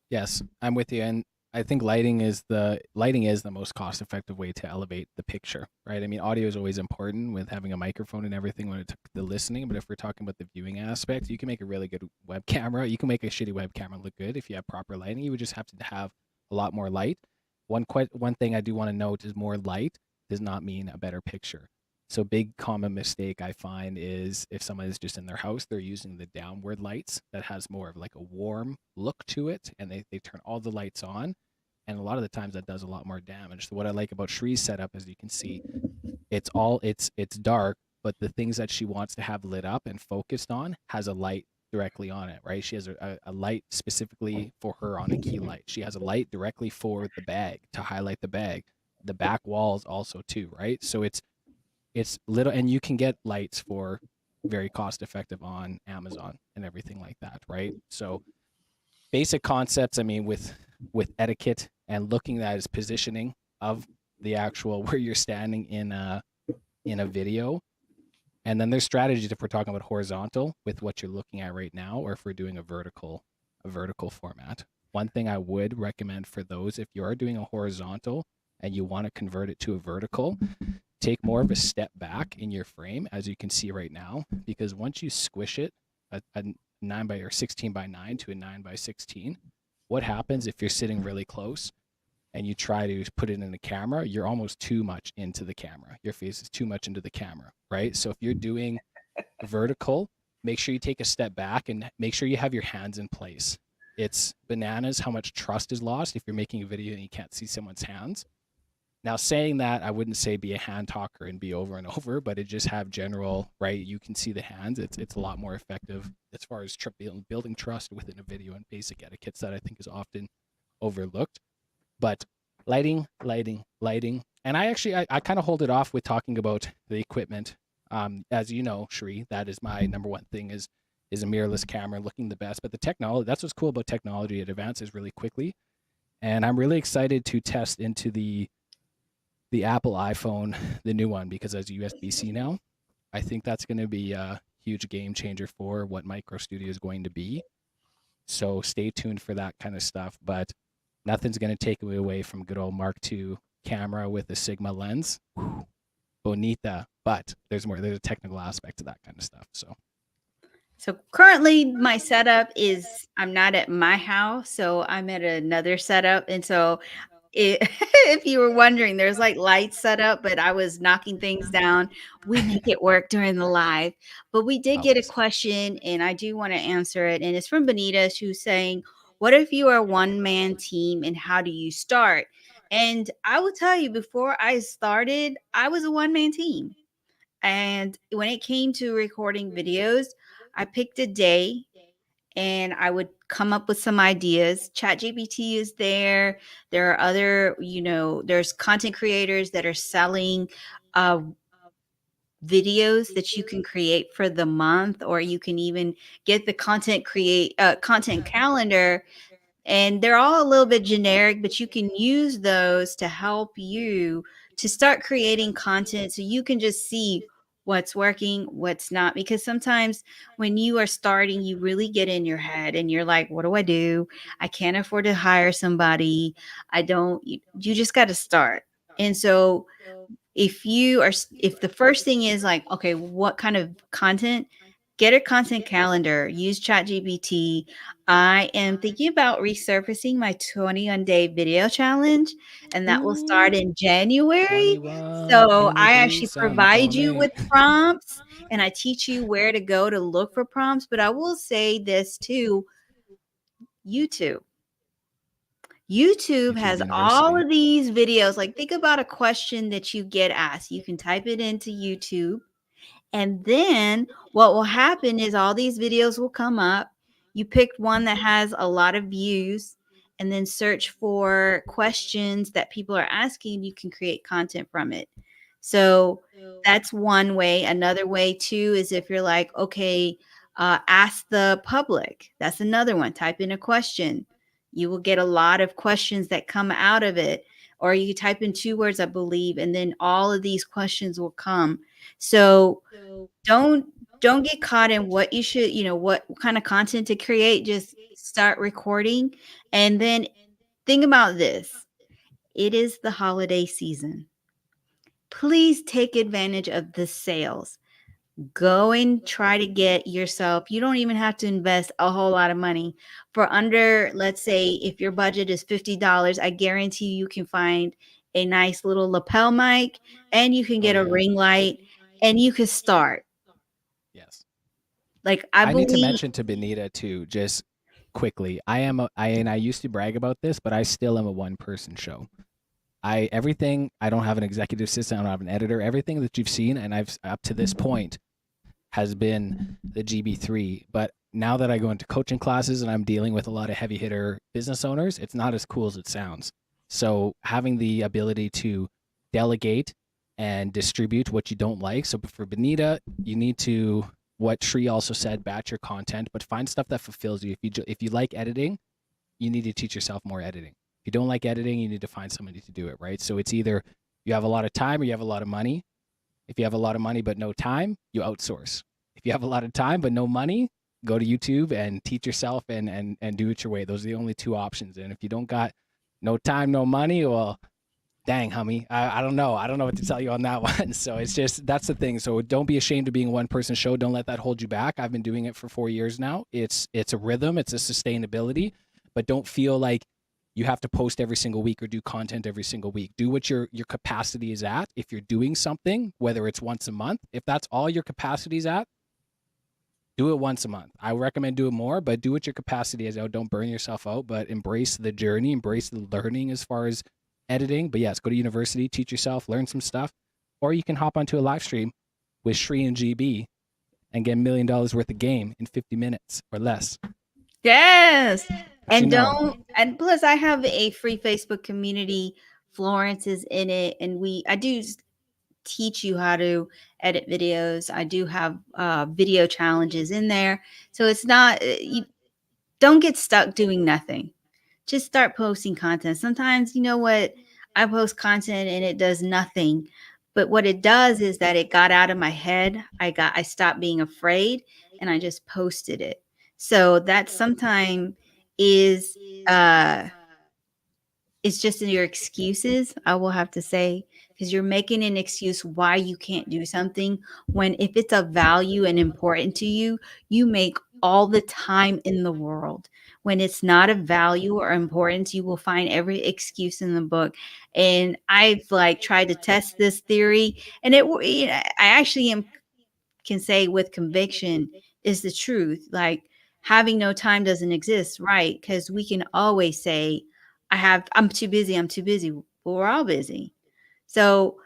Yes, I'm with you, and I think lighting is the most cost effective way to elevate the picture, right? I mean, audio is always important with having a microphone and everything when it's the listening, but if we're talking about the viewing aspect, you can make a really good web camera. You can make a shitty web camera look good if you have proper lighting. You would just have to have a lot more light. One thing I do want to note is more light does not mean a better picture. So big common mistake I find is if someone is just in their house, they're using the downward lights that has more of like a warm look to it, and they turn all the lights on. And a lot of the times that does a lot more damage. So what I like about Shree's setup, as you can see, it's dark, but the things that she wants to have lit up and focused on has a light directly on it, right? She has a light specifically for her on a key light. She has a light directly for the bag to highlight the bag. The back walls also too, right? So it's little, and you can get lights for very cost effective on Amazon and everything like that, right? So basic concepts, I mean, with etiquette and looking at his positioning of the actual where you're standing in a video. And then there's strategies if we're talking about horizontal with what you're looking at right now, or if we're doing a vertical format. One thing I would recommend for those, if you are doing a horizontal and you want to convert it to a vertical, take more of a step back in your frame, as you can see right now, because once you squish it, a 9 by or 16 by 9 to a 9 by 16, what happens if you're sitting really close and you try to put it in the camera, you're almost too much into the camera. Your face is too much into the camera, right? So if you're doing vertical, make sure you take a step back and make sure you have your hands in place. It's bananas how much trust is lost if you're making a video and you can't see someone's hands. Now, saying that, I wouldn't say be a hand talker and be over and over, but it just have general, right? You can see the hands. It's a lot more effective as far as building trust within a video and basic etiquettes that I think is often overlooked. But lighting, lighting, lighting. And I kind of hold it off with talking about the equipment. As you know, Sheree, that is my number one thing is a mirrorless camera looking the best. But the technology, that's what's cool about technology. It advances really quickly. And I'm really excited to test into the Apple iPhone, the new one, because as USB-C now, I think that's going to be a huge game changer for what Micro Studio is going to be. So stay tuned for that kind of stuff. But nothing's going to take away from good old Mark II camera with a Sigma lens. Whew, bonita. But there's a technical aspect to that kind of stuff. So currently my setup is I'm not at my house, so I'm at another setup. And so if you were wondering, there's like lights set up, but I was knocking things down. We make it work during the live. But we did get a Always. question, and I do want to answer it. And it's from Benita, who's saying, what if you are a one-man team and how do you start? And I will tell you, before I started, I was a one-man team. And when it came to recording videos, I picked a day and I would come up with some ideas. ChatGPT is there. There are other, there's content creators that are selling uh, videos that you can create for the month, or you can even get the content calendar, and they're all a little bit generic, but you can use those to help you to start creating content so you can just see what's working, what's not. Because sometimes when you are starting, you really get in your head and you're like, what do I do? I can't afford to hire somebody. I don't, you just got to start. And so if the first thing is like, okay, what kind of content, get a content calendar, use ChatGPT. I am thinking about resurfacing my 21-day video challenge, and that will start Ooh, in January. 21. So Can you I do actually something for provide you me? with prompts and I teach you where to go to look for prompts. But I will say this too, YouTube. YouTube YouTube has all University. of these videos. Like, think about a question that you get asked. You can type it into YouTube, and then what will happen is all these videos will come up. You pick one that has a lot of views and then search for questions that people are asking. You can create content from it. So that's one way. Another way, too, is if you're like, okay, ask the public. That's another one. Type in a question. You will get a lot of questions that come out of it. Or you type in 2 words, I believe, and then all of these questions will come. So don't don't get caught in what you should, what kind of content to create. Just start recording. And then think about this. It is the holiday season. Please take advantage of the sales. Go and try to get yourself, you don't even have to invest a whole lot of money. For under, let's say if your budget is $50, I guarantee you can find a nice little lapel mic, and you can Oh get a yeah. ring light, and you can start. Yes. Like, I I need to believe. mention to Benita too, just quickly. I used to brag about this, but I still am a one person show. I don't have an executive assistant, I don't have an editor. Everything that you've seen, and I've up to this point, has been the GB3. But now that I go into coaching classes and I'm dealing with a lot of heavy hitter business owners, it's not as cool as it sounds. So having the ability to delegate and distribute what you don't like. So for Benita, you need to, what Shri also said, batch your content, but find stuff that fulfills you. If you like editing, you need to teach yourself more editing. If you don't like editing, you need to find somebody to do it, right? So it's either you have a lot of time or you have a lot of money. If you have a lot of money but no time, you outsource. If you have a lot of time but no money, go to YouTube and teach yourself and do it your way. Those are the only two options. And if you don't got no time, no money, well, dang, homie, I don't know. I don't know what to tell you on that one. So it's just, that's the thing. So don't be ashamed of being a one person show. Don't let that hold you back. I've been doing it for 4 years now. It's a rhythm, it's a sustainability, but don't feel like you have to post every single week or do content every single week. Do what your capacity is at. If you're doing something, whether it's once a month, if that's all your capacity is at, do it once a month. I recommend do it more, but do what your capacity is out. Don't burn yourself out, but embrace the journey, embrace the learning as far as editing. But yes, go to university, teach yourself, learn some stuff, or you can hop onto a live stream with Shri and GB and get $1 million worth of game in 50 minutes or less. Yes. You And know. and plus I have a free Facebook community. Florence is in it, and I do teach you how to edit videos. I do have video challenges in there. So it's not, you don't get stuck doing nothing. Just start posting content. Sometimes, you know what? I post content and it does nothing. But what it does is that it got out of my head. I stopped being afraid and I just posted it. So that sometimes is uh it's just in your excuses, I will have to say, because you're making an excuse why you can't do something, when if it's of value and important to you, you make all the time in the world. When it's not of value or importance, you will find every excuse in the book. And I've like tried to test this theory, and I actually can say with conviction is the truth. Like, having no time doesn't exist, right? Because we can always say, I'm too busy, I'm too busy. Well, we're all busy. So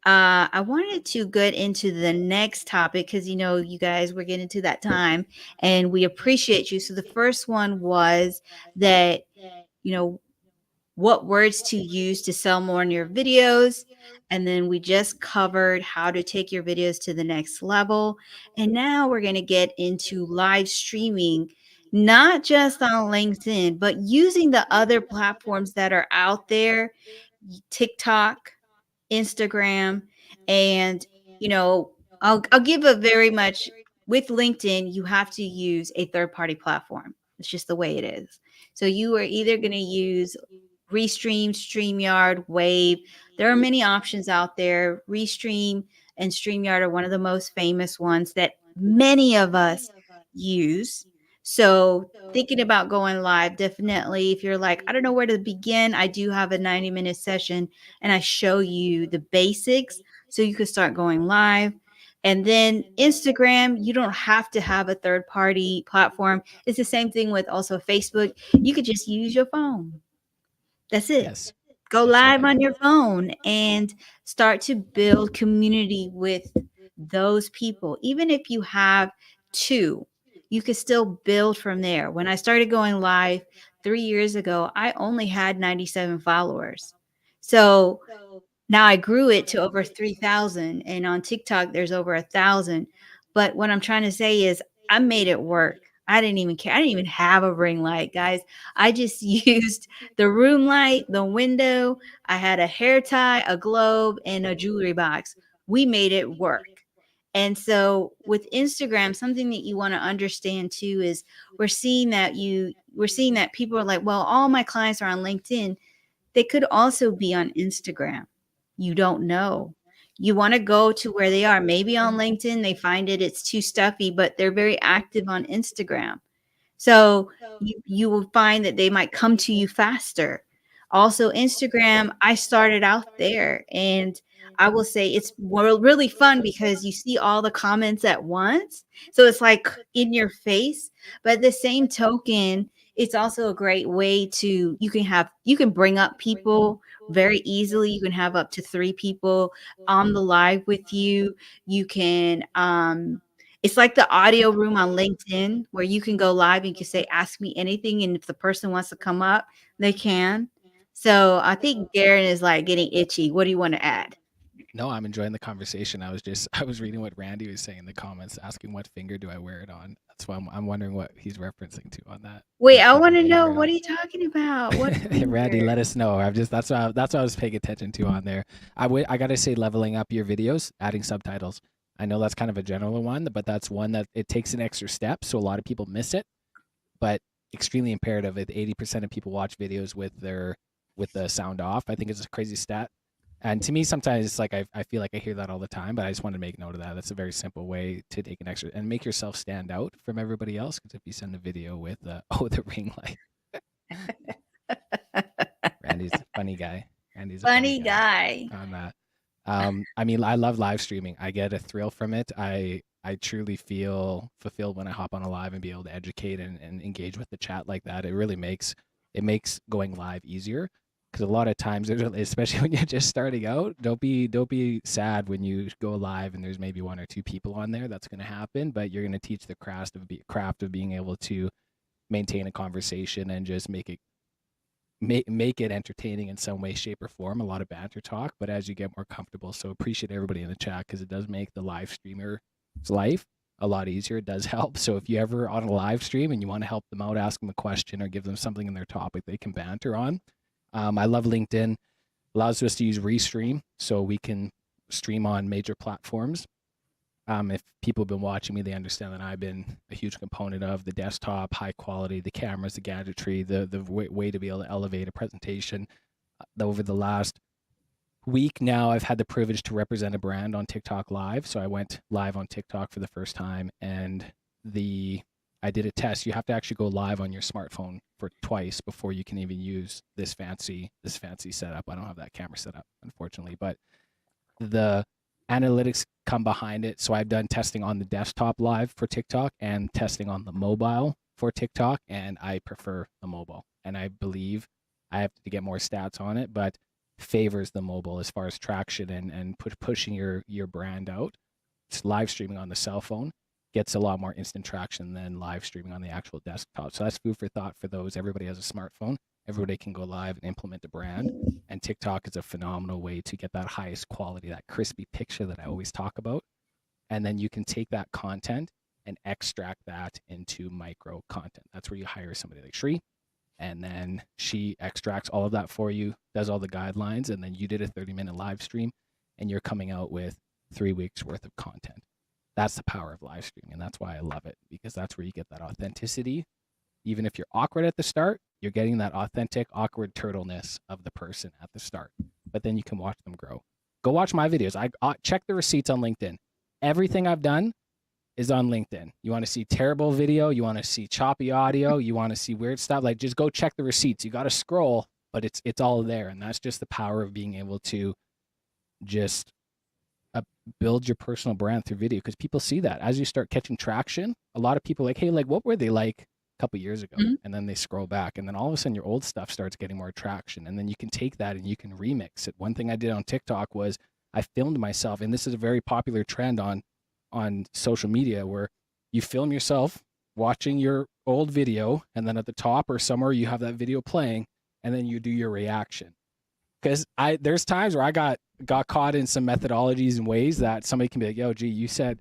I wanted to get into the next topic because, you guys, we're getting to that time and we appreciate you. So the first one was that, you know, what words to use to sell more in your videos. And then we just covered how to take your videos to the next level. And now we're going to get into live streaming, not just on LinkedIn, but using the other platforms that are out there, TikTok, Instagram, and I'll give a very much, with LinkedIn, you have to use a third party platform. It's just the way it is. So you are either going to use Restream, StreamYard, Wave. There are many options out there. Restream and StreamYard are one of the most famous ones that many of us use. So thinking about going live, definitely, if you're like, I don't know where to begin, I do have a 90-minute session and I show you the basics so you can start going live. And then Instagram, you don't have to have a third party platform. It's the same thing with also Facebook. You could just use your phone. That's it. Yes. Go That's live right. on your phone and start to build community with those people. Even if you have two, you could still build from there. When I started going live 3 years ago, I only had 97 followers. So now I grew it to over 3,000, and on TikTok there's over 1,000. But what I'm trying to say is I made it work. I didn't even care. I didn't even have a ring light, guys. I just used the room light, the window. I had a hair tie, a globe, and a jewelry box. We made it work. And so with Instagram, something that you want to understand too is we're seeing that people are like, well, all my clients are on LinkedIn. They could also be on Instagram. You don't know. You want to go to where they are. Maybe on LinkedIn, they find it's too stuffy, but they're very active on Instagram. So you will find that they might come to you faster. Also, Instagram, I started out there, and I will say it's really fun because you see all the comments at once. So it's like in your face. But at the same token, it's also a great way to you can bring up people very easily. You can have up to 3 people on the live with you. You can it's like the audio room on LinkedIn where you can go live and you can say ask me anything, and if the person wants to come up, they can. So I think Garrin is like getting itchy. What do you want to add? No, I'm enjoying the conversation. I was reading what Randy was saying in the comments, asking what finger do I wear it on. That's why I'm wondering what he's referencing to on that. Wait, What I finger want to do you know, wear it what on? are you talking about? What Randy, finger? let us know. I'm just that's what I was paying attention to on there. I gotta say, leveling up your videos, adding subtitles. I know that's kind of a general one, but that's one that it takes an extra step, so a lot of people miss it. But extremely imperative. 80% of people watch videos with the sound off. I think it's a crazy stat. And to me, sometimes it's like I feel like I hear that all the time, but I just wanted to make note of that. That's a very simple way to take an extra and make yourself stand out from everybody else. Because if you send a video with oh the ring light, Randy's a funny guy. Randy's a funny Funny guy guy. on that. I mean, I love live streaming. I get a thrill from it. I truly feel fulfilled when I hop on a live and be able to educate and engage with the chat like that. It makes going live easier because a lot of times, especially when you're just starting out, don't be sad when you go live and there's maybe 1 or 2 people on there. That's going to happen, but you're going to teach the craft of being able to maintain a conversation and just make it entertaining in some way, shape, or form. A lot of banter talk, but as you get more comfortable, so appreciate everybody in the chat because it does make the live streamer's life a lot easier. It does help. So if you ever on a live stream and you want to help them out, ask them a question or give them something in their topic they can banter on. I love LinkedIn. Allows us to use Restream so we can stream on major platforms. If people have been watching me, they understand that I've been a huge component of the desktop, high quality, the cameras, the gadgetry, the way to be able to elevate a presentation. Over the last week now, I've had the privilege to represent a brand on TikTok Live. So I went live on TikTok for the first time, and I did a test. You have to actually go live on your smartphone for twice before you can even use this fancy setup. I don't have that camera set up, unfortunately, but the analytics come behind it. So I've done testing on the desktop live for TikTok and testing on the mobile for TikTok, and I prefer the mobile. And I believe I have to get more stats on it, but favors the mobile as far as traction and pushing your brand out. It's live streaming on the cell phone gets a lot more instant traction than live streaming on the actual desktop. So that's food for thought for those. Everybody has a smartphone. Everybody can go live and implement a brand. And TikTok is a phenomenal way to get that highest quality, that crispy picture that I always talk about. And then you can take that content and extract that into micro content. That's where you hire somebody like Shri, and then she extracts all of that for you, does all the guidelines, and then you did a 30-minute live stream, and you're coming out with 3 weeks worth of content. That's the power of live streaming, and that's why I love it, because that's where you get that authenticity. Even if you're awkward at the start, you're getting that authentic, awkward turtleness of the person at the start. But then you can watch them grow. Go watch my videos. I check the receipts on LinkedIn. Everything I've done is on LinkedIn. You want to see terrible video, you want to see choppy audio, you want to see weird stuff, like just go check the receipts. You got to scroll, but it's all there, and that's just the power of being able to just build your personal brand through video, because people see that as you start catching traction. A lot of people like, hey, like what were they like a couple years ago? Mhm. And then they scroll back, and then all of a sudden your old stuff starts getting more traction, and then you can take that and you can remix it. One thing I did on TikTok was I filmed myself, and this is a very popular trend on social media, where you film yourself watching your old video, and then at the top or somewhere you have that video playing, and then you do your reaction. Because there's times where I got caught in some methodologies and ways that somebody can be like, yo, gee, you said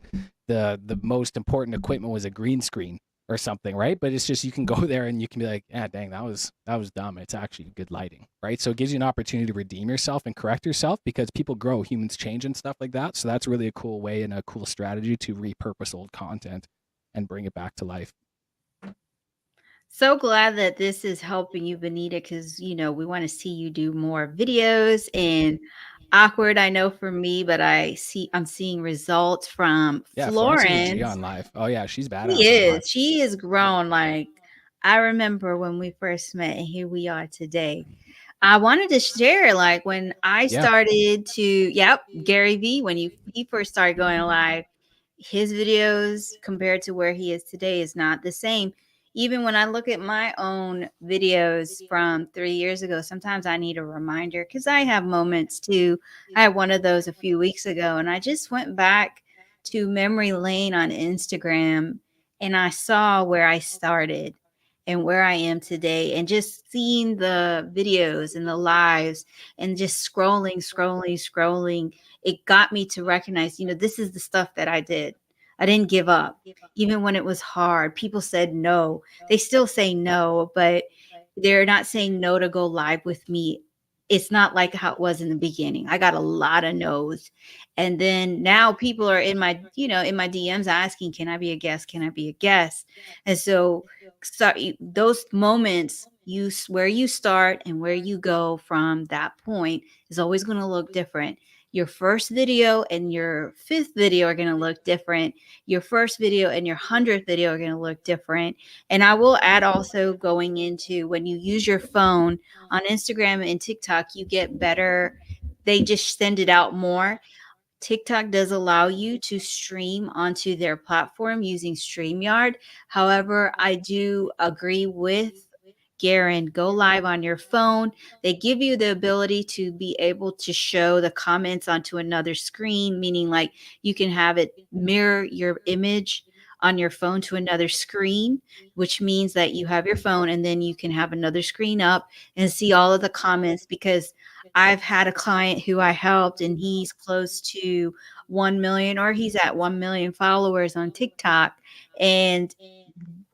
the most important equipment was a green screen or something, right? But it's just, you can go there and you can be like, yeah, dang, that was dumb. It's actually good lighting, right? So it gives you an opportunity to redeem yourself and correct yourself, because people grow, humans change and stuff like that. So that's really a cool way and a cool strategy to repurpose old content and bring it back to life. So glad that this is helping you, Benita, because we want to see you do more videos. And awkward, I know for me, but I'm seeing results from Yeah, Florence is a G Florence. on live. Oh yeah, she's badass on live. She is grown. Like, I remember when we first met, and here we are today. I wanted to share, like, when I Yeah. started to, yep, Gary V, when he first started going live, his videos compared to where he is today is not the same. even when I look at my own videos from 3 years ago, sometimes I need a reminder because I have moments too. I had one of those a few weeks ago, and I just went back to memory lane on Instagram and I saw where I started and where I am today, and just seeing the videos and the lives and just scrolling, it got me to recognize, this is the stuff that I did. I didn't give up. Even when it was hard, people said no. They still say no, but they're not saying no to go live with me. It's not like how it was in the beginning. I got a lot of no's. And then now people are in my DMs asking, can I be a guest? Can I be a guest? And so, those moments, where you start and where you go from that point is always going to look different. Your first video and your fifth video are going to look different. Your first video and your 100th video are going to look different. And I will add, also going into, when you use your phone on Instagram and TikTok, you get better. They just send it out more. TikTok does allow you to stream onto their platform using StreamYard. However, I do agree with Garrin, go live on your phone. They give you the ability to be able to show the comments onto another screen, meaning like you can have it mirror your image on your phone to another screen, which means that you have your phone and then you can have another screen up and see all of the comments. Because I've had a client who I helped and he's close to 1 million, or he's at 1 million followers on TikTok. And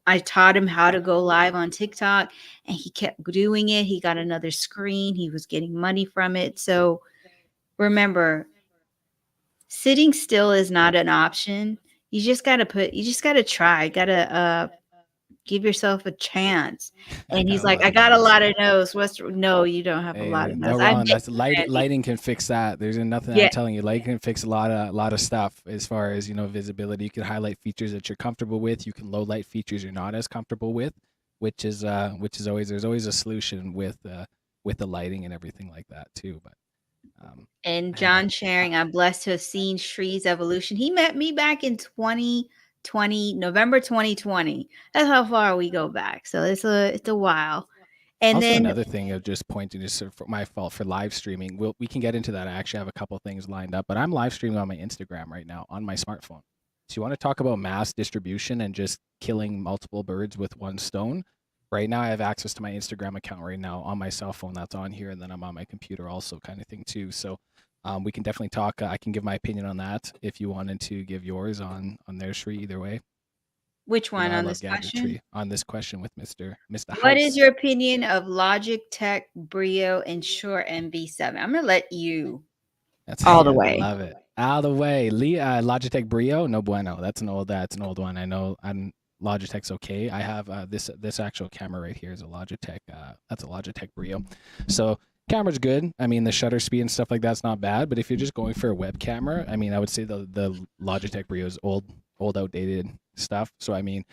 I taught him how to go live on TikTok and he kept doing it. He got another screen. He was getting money from it. So remember, sitting still is not an option. You just got to try, got to give yourself a chance. I And he's got a like, lot I of got a no's. lot of no's. No, you don't have a lot Hey, of no no's. I've wrong. been That's lighting can fix that. There's nothing yeah. I'm telling you. Lighting can fix a lot of stuff as far as, visibility. You can highlight features that you're comfortable with. You can low light features you're not as comfortable with, which is always, there's always a solution with the lighting and everything like that too. But And man, John sharing, I'm blessed to have seen Shree's evolution. He met me back in 2020, November 2020. That's how far we go back. So it's a while. And also, then another thing of just pointing, just for my fault for live streaming. We can get into that. I actually have a couple things lined up, but I'm live streaming on my Instagram right now on my smartphone. So you want to talk about mass distribution and just killing multiple birds with one stone? Right now, I have access to my Instagram account right now on my cell phone that's on here, and then I'm on my computer also, kind of thing too. So we can definitely talk. I can give my opinion on that if you wanted to give yours on their Shree. Either way, which one I on love this question? gadgetry on this question with Mr. What is House. your opinion of Logitech Brio and Shure MV7? I'm gonna let you That's all the I way. love it. Out of the way. Logitech Brio, no bueno. That's an old one. I know Logitech's okay. I have this actual camera right here is a Logitech. That's a Logitech Brio. So camera's good. I mean the shutter speed and stuff like that's not bad. But if you're just going for a web camera, I mean I would say the Logitech Brio is old outdated stuff. So I mean,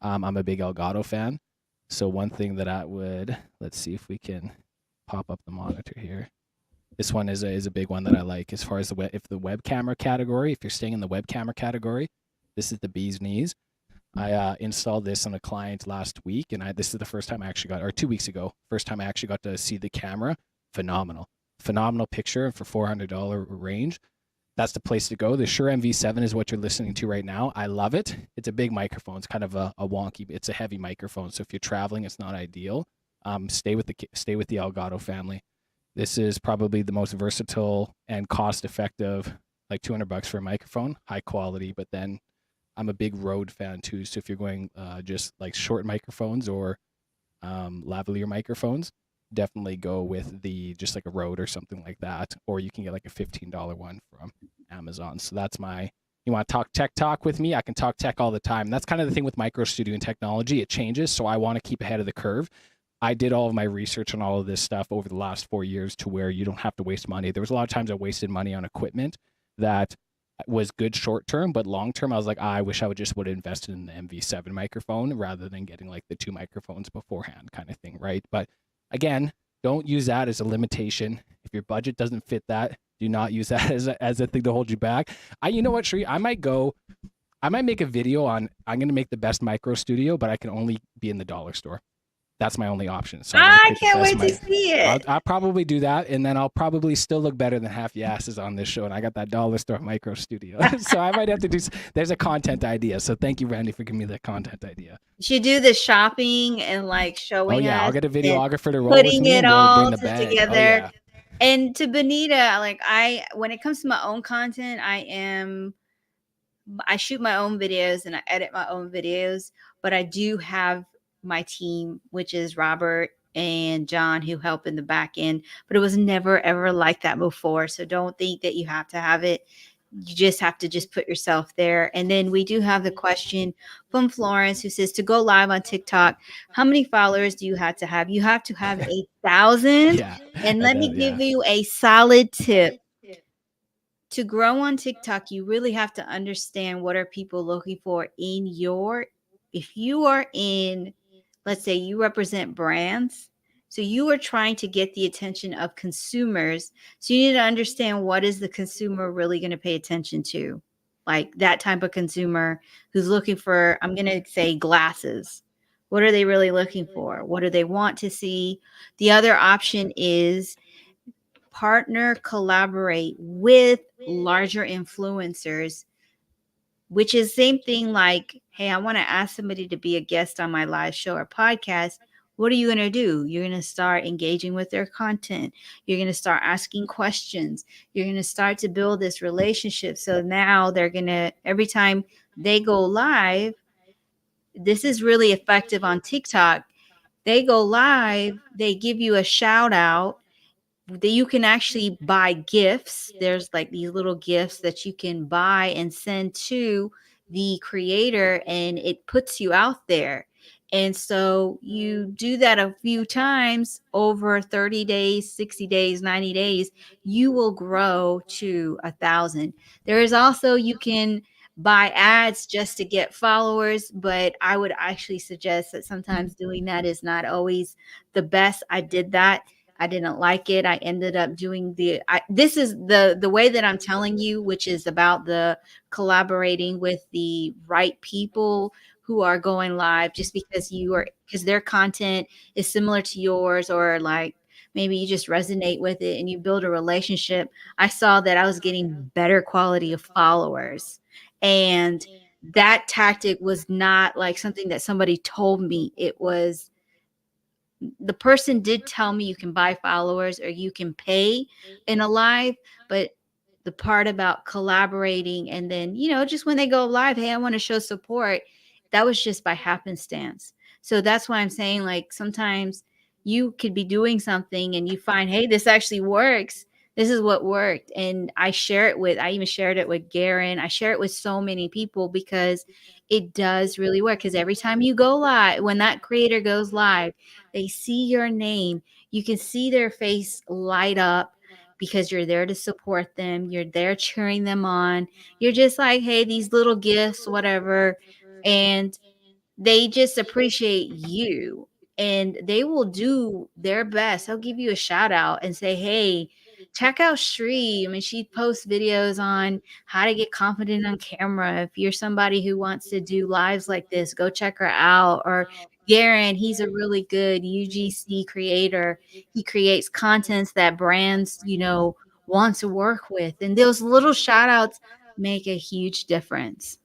I'm a big Elgato fan. So one thing that I would, let's see if we can pop up the monitor here. This one is a big one that I like as far as if the web camera category, if you're staying in the web camera category, this is the bee's knees. I installed this on a client last week, and this is the first time I actually got, or 2 weeks ago, first time I actually got to see the camera. Phenomenal picture for $400 range. That's the place to go. The Shure MV7 is what you're listening to right now. I love it. It's a big microphone. It's kind of a wonky. It's a heavy microphone, so if you're traveling, it's not ideal. Stay with the Elgato family. This is probably the most versatile and cost-effective, like $200 for a microphone, high quality. But then I'm a big Rode fan too. So if you're going just like short microphones or lavalier microphones, definitely go with just like a Rode or something like that. Or you can get like a $15 one from Amazon. So that's you want to talk tech talk with me? I can talk tech all the time. That's kind of the thing with micro studio and technology. It changes. So I want to keep ahead of the curve. I did all of my research on all of this stuff over the last 4 years to where you don't have to waste money. There was a lot of times I wasted money on equipment that was good short term, but long term, I was like, I wish I would have invested in the MV7 microphone rather than getting like the 2 microphones beforehand kind of thing, right? But again, don't use that as a limitation. If your budget doesn't fit that, do not use that as a thing to hold you back. You know what, Shree? I might go I might make a video on I'm going to make the best micro studio, but I can only be in the dollar store. That's my only option. So I got to I create the can't best wait to mic. see it. I'll probably do that, and then I'll probably still look better than half the asses on this show. And I got that dollar store micro studio, so I might have to do. There's a content idea. So thank you, Randy, for giving me the content idea. You should do the shopping and like Oh showing yeah, I'll us get a and videographer to roll with putting me, it and we'll bring all the bag. Oh together. yeah, And to Benita, like when it comes to my own content, I shoot my own videos and I edit my own videos, but I do have my team, which is Robert and John, who help in the back end. But it was never ever like that before. So don't think that you have to have it. You just have to just put yourself there. And then we do have the question from Florence who says, to go live on TikTok, how many followers do you have to have? You have to have 8,000. yeah, And I let know, me yeah. give you a solid tip. To grow on TikTok, you really have to understand what are people looking for in if you are in, let's say you represent brands, so you are trying to get the attention of consumers. So you need to understand what is the consumer really going to pay attention to, like that type of consumer who's looking for, I'm going to say glasses. What are they really looking for? What do they want to see? The other option is partner, collaborate with larger influencers, which is same thing like, hey, I want to ask somebody to be a guest on my live show or podcast. What are you going to do? You're going to start engaging with their content. You're going to start asking questions. You're going to start to build this relationship. So now they're going to, every time they go live, this is really effective on TikTok. They go live, they give you a shout out that you can actually buy gifts. There's like these little gifts that you can buy and send to the creator, and it puts you out there. And so you do that a few times over 30 days, 60 days, 90 days, you will grow to 1,000. There is also, you can buy ads just to get followers, but I would actually suggest that sometimes doing that is not always the best. I did that. I didn't like it. I ended up doing this is the way that I'm telling you, which is about the collaborating with the right people who are going live, just because their content is similar to yours, or like maybe you just resonate with it and you build a relationship. I saw that I was getting better quality of followers, and that tactic was not like something that somebody told me. It was, the person did tell me you can buy followers or you can pay in a live, but the part about collaborating and then, just when they go live, hey, I want to show support, that was just by happenstance. So that's why I'm saying, like, sometimes you could be doing something and you find, hey, this actually works. This is what worked. And I even shared it with Garrin. I share it with so many people because it does really work. Because every time you go live, when that creator goes live, they see your name. You can see their face light up because you're there to support them. You're there cheering them on. You're just like, hey, these little gifts, whatever. And they just appreciate you, and they will do their best. They'll give you a shout out and say, hey, check out Shri. I mean, she posts videos on how to get confident on camera. If you're somebody who wants to do lives like this, go check her out. Or Garrin, he's a really good UGC creator. He creates contents that brands, want to work with. And those little shout outs make a huge difference.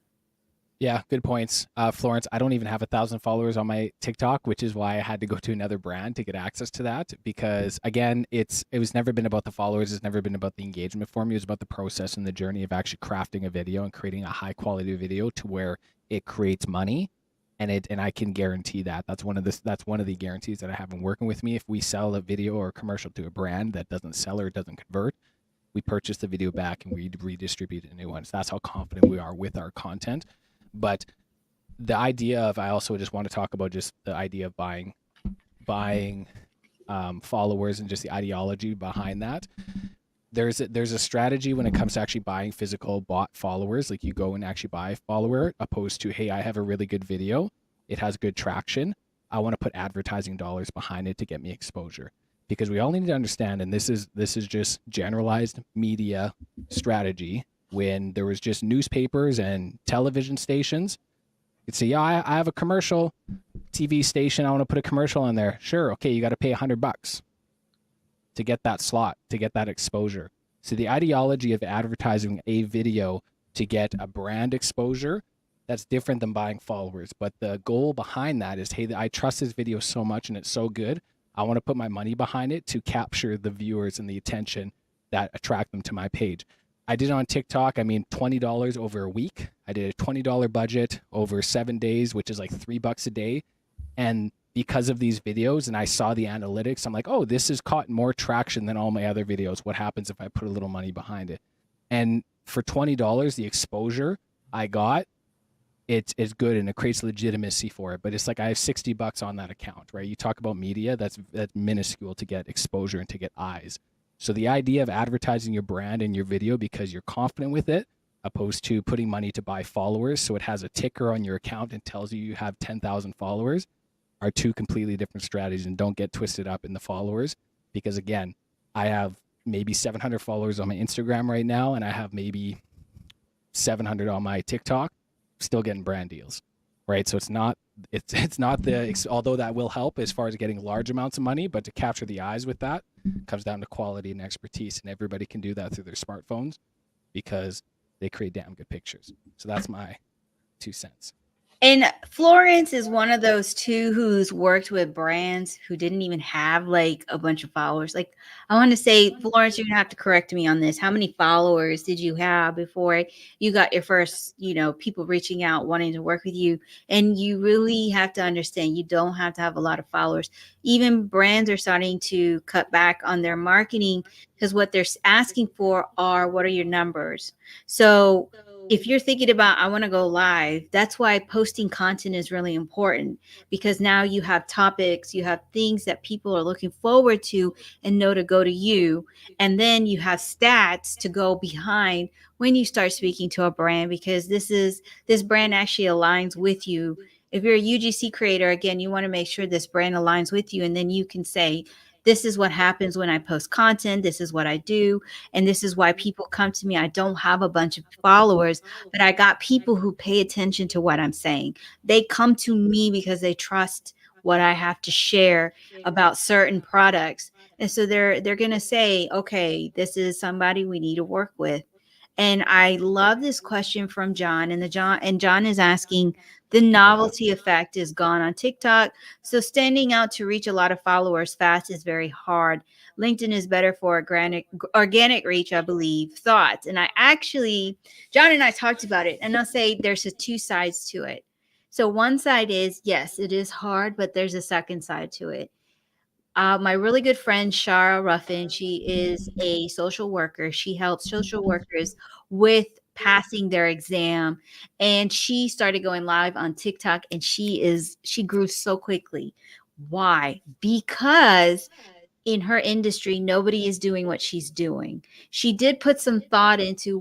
Yeah, good points. Florence, I don't even have 1,000 followers on my TikTok, which is why I had to go to another brand to get access to that. Because again, it was never been about the followers. It's never been about the engagement for me. It was about the process and the journey of actually crafting a video and creating a high quality video to where it creates money. And I can guarantee that. That's one of the guarantees that I have in working with me. If we sell a video or a commercial to a brand that doesn't sell or doesn't convert, we purchase the video back and we redistribute it to new ones. That's how confident we are with our content. But the idea of, I also just want to talk about just the idea of buying followers and just the ideology behind that. There's a strategy when it comes to actually buying physical bought followers. Like, you go and actually buy a follower, opposed to, hey, I have a really good video, it has good traction, I want to put advertising dollars behind it to get me exposure. Because we all need to understand, and this is just generalized media strategy, when there was just newspapers and television stations. You'd say, yeah, I have a commercial TV station. I want to put a commercial on there. Sure. Okay. You got to pay $100 to get that slot, to get that exposure. So the ideology of advertising a video to get a brand exposure, that's different than buying followers. But the goal behind that is, hey, I trust this video so much and it's so good. I want to put my money behind it to capture the viewers and the attention that attract them to my page. I did it on TikTok. I mean, $20 over a week. I did a $20 budget over 7 days, which is like $3 a day. And because of these videos and I saw the analytics, I'm like, oh, this has caught more traction than all my other videos. What happens if I put a little money behind it? And for $20, the exposure I got, it's good and it creates legitimacy for it. But it's like I have $60 on that account, right? You talk about media, that's minuscule to get exposure and to get eyes. So the idea of advertising your brand in your video because you're confident with it, opposed to putting money to buy followers, so it has a ticker on your account and tells you you have 10,000 followers, are two completely different strategies. And don't get twisted up in the followers, because again, I have maybe 700 followers on my Instagram right now, and I have maybe 700 on my TikTok, still getting brand deals, right? So it's not although that will help as far as getting large amounts of money, but to capture the eyes with that comes down to quality and expertise, and everybody can do that through their smartphones because they create damn good pictures. So that's my 2 cents. And Florence is one of those two who's worked with brands who didn't even have like a bunch of followers. Like, I want to say, Florence, you're gonna have to correct me on this. How many followers did you have before you got your first, people reaching out wanting to work with you? And you really have to understand you don't have to have a lot of followers. Even brands are starting to cut back on their marketing because what they're asking for are, what are your numbers? So if you're thinking about, I want to go live, that's why posting content is really important, because now you have topics, you have things that people are looking forward to and know to go to you. And then you have stats to go behind when you start speaking to a brand, because this brand actually aligns with you. If you're a UGC creator, again, you want to make sure this brand aligns with you. And then you can say, this is what happens when I post content. This is what I do. And this is why people come to me. I don't have a bunch of followers, but I got people who pay attention to what I'm saying. They come to me because they trust what I have to share about certain products. And so they're going to say, okay, this is somebody we need to work with. And I love this question from John. John is asking, the novelty effect is gone on TikTok. So standing out to reach a lot of followers fast is very hard. LinkedIn is better for organic reach, I believe. Thoughts? And John and I talked about it, and I'll say there's two sides to it. So one side is, yes, it is hard, but there's a second side to it. My really good friend, Shara Ruffin, she is a social worker. She helps social workers with passing their exam. And she started going live on TikTok, and she grew so quickly. Why? Because in her industry, nobody is doing what she's doing. She did put some thought into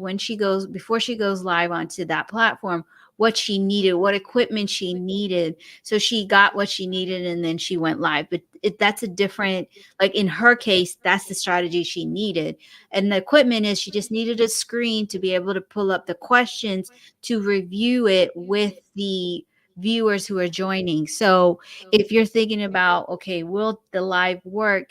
before she goes live onto that platform, what she needed, what equipment she needed. So she got what she needed and then she went live. But that's a different, like in her case, that's the strategy she needed. And the equipment is she just needed a screen to be able to pull up the questions to review it with the viewers who are joining. So if you're thinking about, okay, will the live work?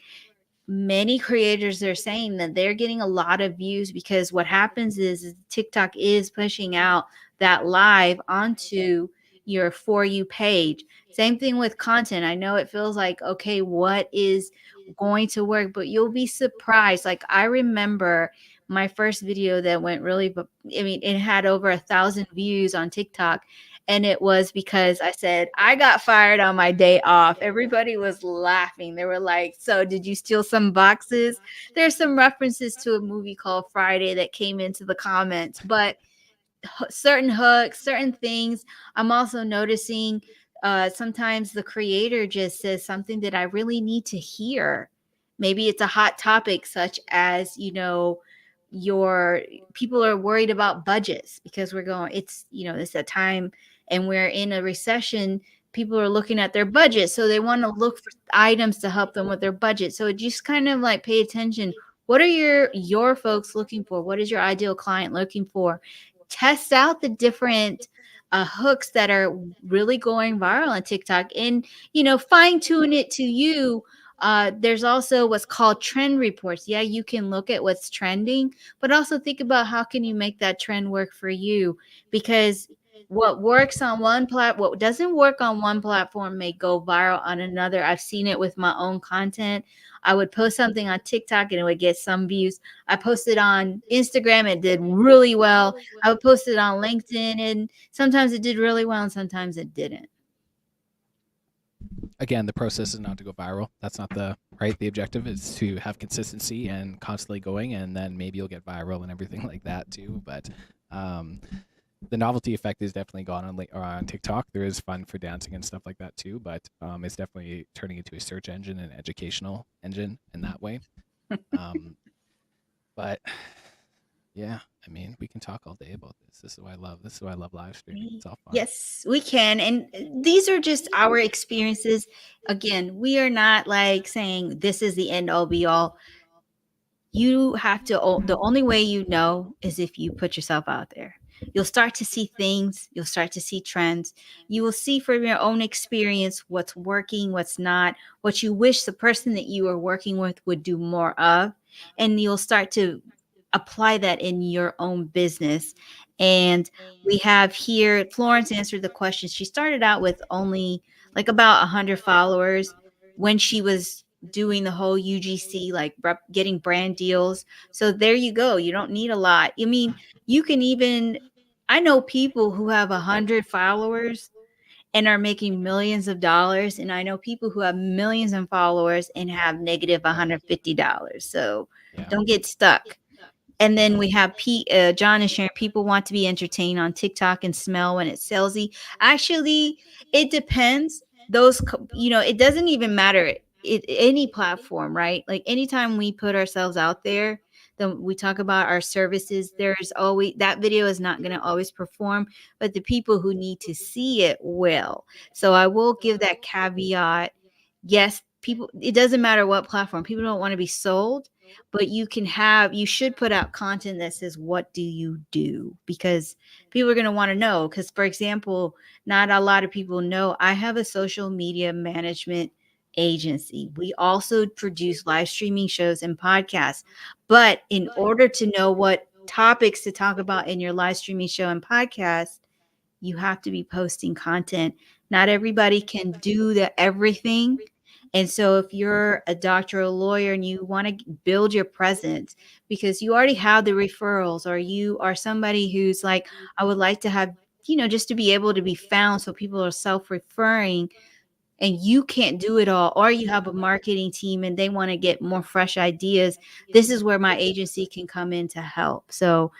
Many creators are saying that they're getting a lot of views because what happens is TikTok is pushing out that live onto your For You page. Same thing with content. I know it feels like, okay, what is going to work? But you'll be surprised. Like, I remember my first video that went really, it had over 1,000 views on TikTok. And it was because I said, I got fired on my day off. Everybody was laughing. They were like, so did you steal some boxes? There's some references to a movie called Friday that came into the comments, but certain hooks, certain things. I'm also noticing sometimes the creator just says something that I really need to hear. Maybe it's a hot topic, such as, your people are worried about budgets because it's a time and we're in a recession. People are looking at their budget, so they want to look for items to help them with their budget. So just kind of like pay attention. What are your folks looking for? What is your ideal client looking for? Test out the different hooks that are really going viral on TikTok, and fine tune it to you. There's also what's called trend reports. Yeah, you can look at what's trending, but also think about how can you make that trend work for you, because what doesn't work on one platform may go viral on another. I've seen it with my own content. I would post something on TikTok and it would get some views. I posted on Instagram, it did really well. I would post it on LinkedIn, and sometimes it did really well and sometimes it didn't. Again, the process is not to go viral. That's not the objective is to have consistency and constantly going, and then maybe you'll get viral and everything like that too. But um, the novelty effect is definitely gone on TikTok. There is fun for dancing and stuff like that too, but it's definitely turning into a search engine and educational engine in that way. Um, but yeah, I mean, we can talk all day about this. This is what I love. This is why I love live streaming. It's all fun. Yes, we can. And these are just our experiences. Again, we are not like saying this is the end all be all. You have to, the only way you know is if you put yourself out there. You'll start to see things, you'll start to see trends. You will see from your own experience what's working, what's not, what you wish the person that you are working with would do more of. And you'll start to apply that in your own business. And we have here, Florence answered the question. She started out with only like about 100 followers when she was doing the whole UGC, like getting brand deals. So there you go. You don't need a lot. I mean, you can even, I know people who have 100 followers and are making millions of dollars. And I know people who have millions of followers and have negative $150. So Yeah. don't get stuck. And then we have John is sharing, people want to be entertained on TikTok and smell when it's salesy. Actually, it depends. It doesn't even matter. Any platform, right? Like anytime we put ourselves out there, then we talk about our services. There's always that video is not going to always perform, but the people who need to see it will. So I will give that caveat. Yes, people, it doesn't matter what platform. People don't want to be sold, but you should put out content that says, what do you do? Because people are going to want to know. Because, for example, not a lot of people know I have a social media management agency. We also produce live streaming shows and podcasts. But in order to know what topics to talk about in your live streaming show and podcast, you have to be posting content. Not everybody can do everything. And so if you're a doctor or a lawyer and you want to build your presence because you already have the referrals, or you are somebody who's like, I would like to have, just to be able to be found so people are self-referring, and you can't do it all, or you have a marketing team and they want to get more fresh ideas, this is where my agency can come in to help. So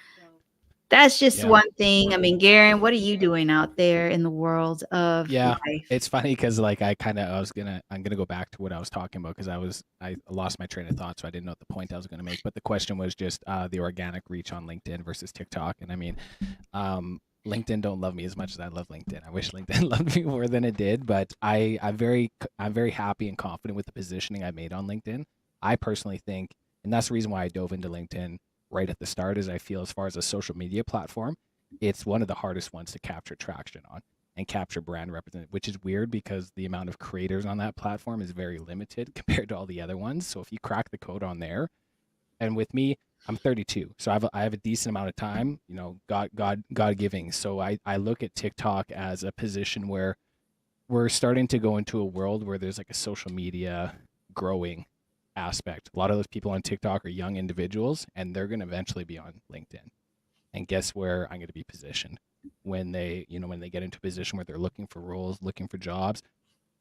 that's just Yeah. one thing. I mean, Garrin, what are you doing out there in the world of Yeah, life? it's funny because like I'm gonna go back to what I was talking about because I lost my train of thought, so I didn't know the point I was gonna make. But the question was just the organic reach on LinkedIn versus TikTok, and I mean, LinkedIn don't love me as much as I love LinkedIn. I wish LinkedIn loved me more than it did, but I'm very happy and confident with the positioning I made on LinkedIn. I personally think, and that's the reason why I dove into LinkedIn right at the start, is I feel as far as a social media platform, it's one of the hardest ones to capture traction on and capture brand representative, which is weird because the amount of creators on that platform is very limited compared to all the other ones. So if you crack the code on there, and with me, I'm 32, so I have a decent amount of time, God giving. So I look at TikTok as a position where we're starting to go into a world where there's like a social media growing aspect. A lot of those people on TikTok are young individuals, and they're going to eventually be on LinkedIn. And guess where I'm going to be positioned when they get into a position where they're looking for roles, looking for jobs.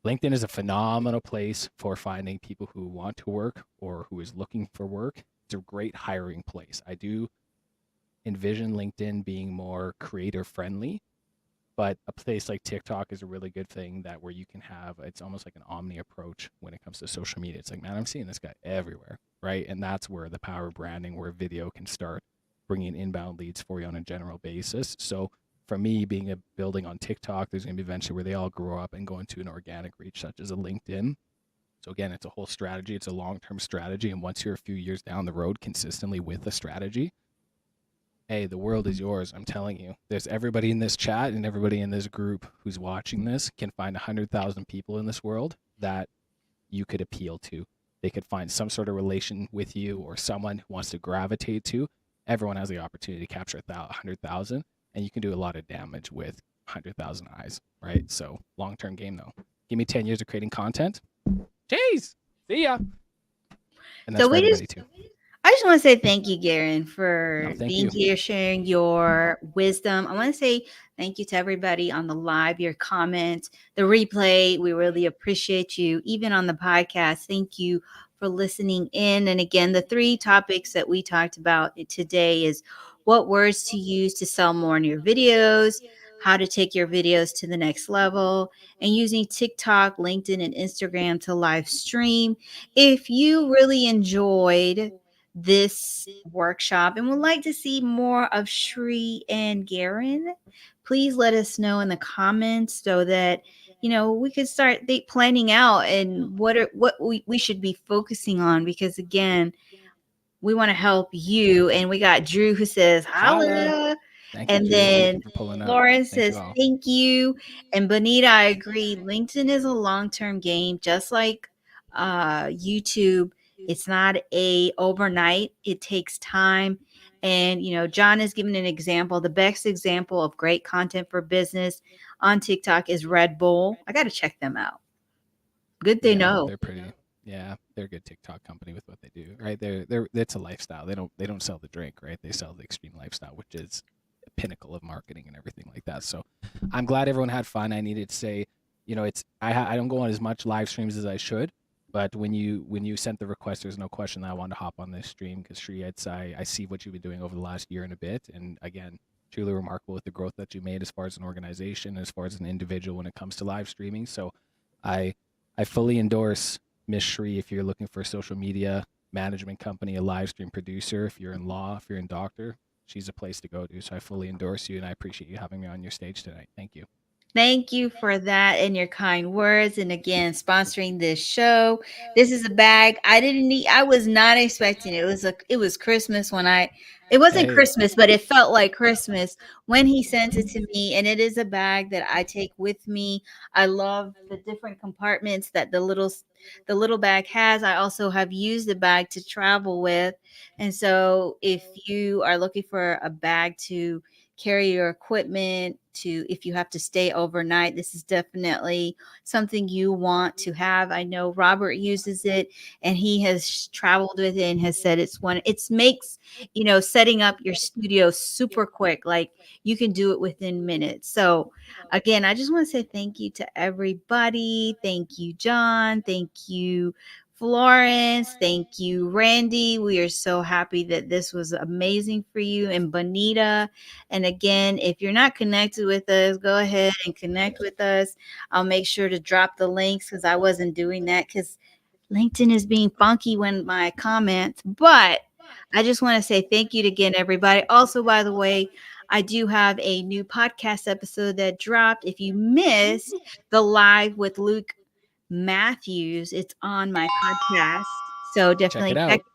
LinkedIn is a phenomenal place for finding people who want to work or who is looking for work. It's a great hiring place. I do envision LinkedIn being more creator friendly, but a place like TikTok is a really good thing that where you can have, it's almost like an omni approach when it comes to social media. It's like, man, I'm seeing this guy everywhere, right? And that's where the power of branding, where video can start bringing inbound leads for you on a general basis. So for me, being a building on TikTok, there's going to be eventually where they all grow up and go into an organic reach such as a LinkedIn. So again, it's a whole strategy. It's a long-term strategy. And once you're a few years down the road consistently with a strategy, hey, the world is yours. I'm telling you. There's everybody in this chat and everybody in this group who's watching this can find 100,000 people in this world that you could appeal to. They could find some sort of relation with you or someone who wants to gravitate to. Everyone has the opportunity to capture 100,000, and you can do a lot of damage with 100,000 eyes, right? So long-term game though. Give me 10 years of creating content. Jeez, see ya. And that's So for everybody too. I just want to say thank you, Garrin, No, for thank being you. here, sharing your wisdom. I want to say thank you to everybody on the live, your comments, the replay. We really appreciate you. Even on the podcast, thank you for listening in. And again, the 3 topics that we talked about today is what words to use to sell more in your videos, how to take your videos to the next level, and using TikTok, LinkedIn, and Instagram to live stream. If you really enjoyed this workshop and would like to see more of Shri and Garrin, please let us know in the comments so that we could start planning out and what we should be focusing on, because again, we want to help you. And we got Drew who says Holla. holla. Thank you, And Drew. Thank then you for pulling up. Lauren Thank you says all. thank you. And Bonita, I agree. LinkedIn is a long-term game, just like YouTube. It's not a overnight. It takes time. And John is giving an example. The best example of great content for business on TikTok is Red Bull. I got to check them out. Good they Yeah, know. they're pretty. Yeah, they're a good TikTok company with what they do, right? They're it's a lifestyle. They don't sell the drink, right? They sell the extreme lifestyle, which is the pinnacle of marketing and everything like that. So, I'm glad everyone had fun. I needed to say, it's I don't go on as much live streams as I should, but when you sent the request, there's no question that I wanted to hop on this stream because Shri, I see what you've been doing over the last year and a bit, and again, truly remarkable with the growth that you made as far as an organization, as far as an individual when it comes to live streaming. So, I I fully endorse Miss Shri if you're looking for a social media management company, a live stream producer, if you're in law, if you're in doctor, she's a place to go to. So I fully endorse you and I appreciate you having me on your stage tonight. Thank you. Thank you for that and your kind words. And again, sponsoring this show. This is a bag I didn't need. I was not expecting it. It was Christmas when it wasn't Hey, Christmas, but it felt like Christmas when he sent it to me. And it is a bag that I take with me. I love the different compartments that the little bag has. I also have used the bag to travel with. And so if you are looking for a bag to carry your equipment, to if you have to stay overnight, this is definitely something you want to have. I know Robert uses it and he has traveled with it and has said it makes setting up your studio super quick. Like you can do it within minutes. So again, I just want to say thank you to everybody. Thank you, John. Thank you, Florence. Thank you, Randy. We are so happy that this was amazing for you. And Bonita. And again, if you're not connected with us, go ahead and connect with us. I'll make sure to drop the links because I wasn't doing that because LinkedIn is being funky when my comments. But I just want to say thank you again, everybody. Also, by the way, I do have a new podcast episode that dropped. If you missed the live with Luke Matthews, it's on my podcast. So check it definitely check, out.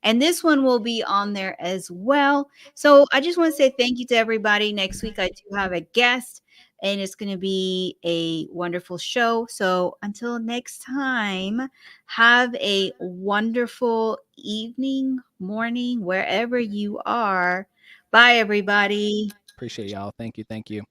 and this one will be on there as well. So I just want to say thank you to everybody. Next week, I do have a guest, and it's going to be a wonderful show. So until next time, have a wonderful evening, morning, wherever you are. Bye, everybody. Appreciate y'all. Thank you. Thank you.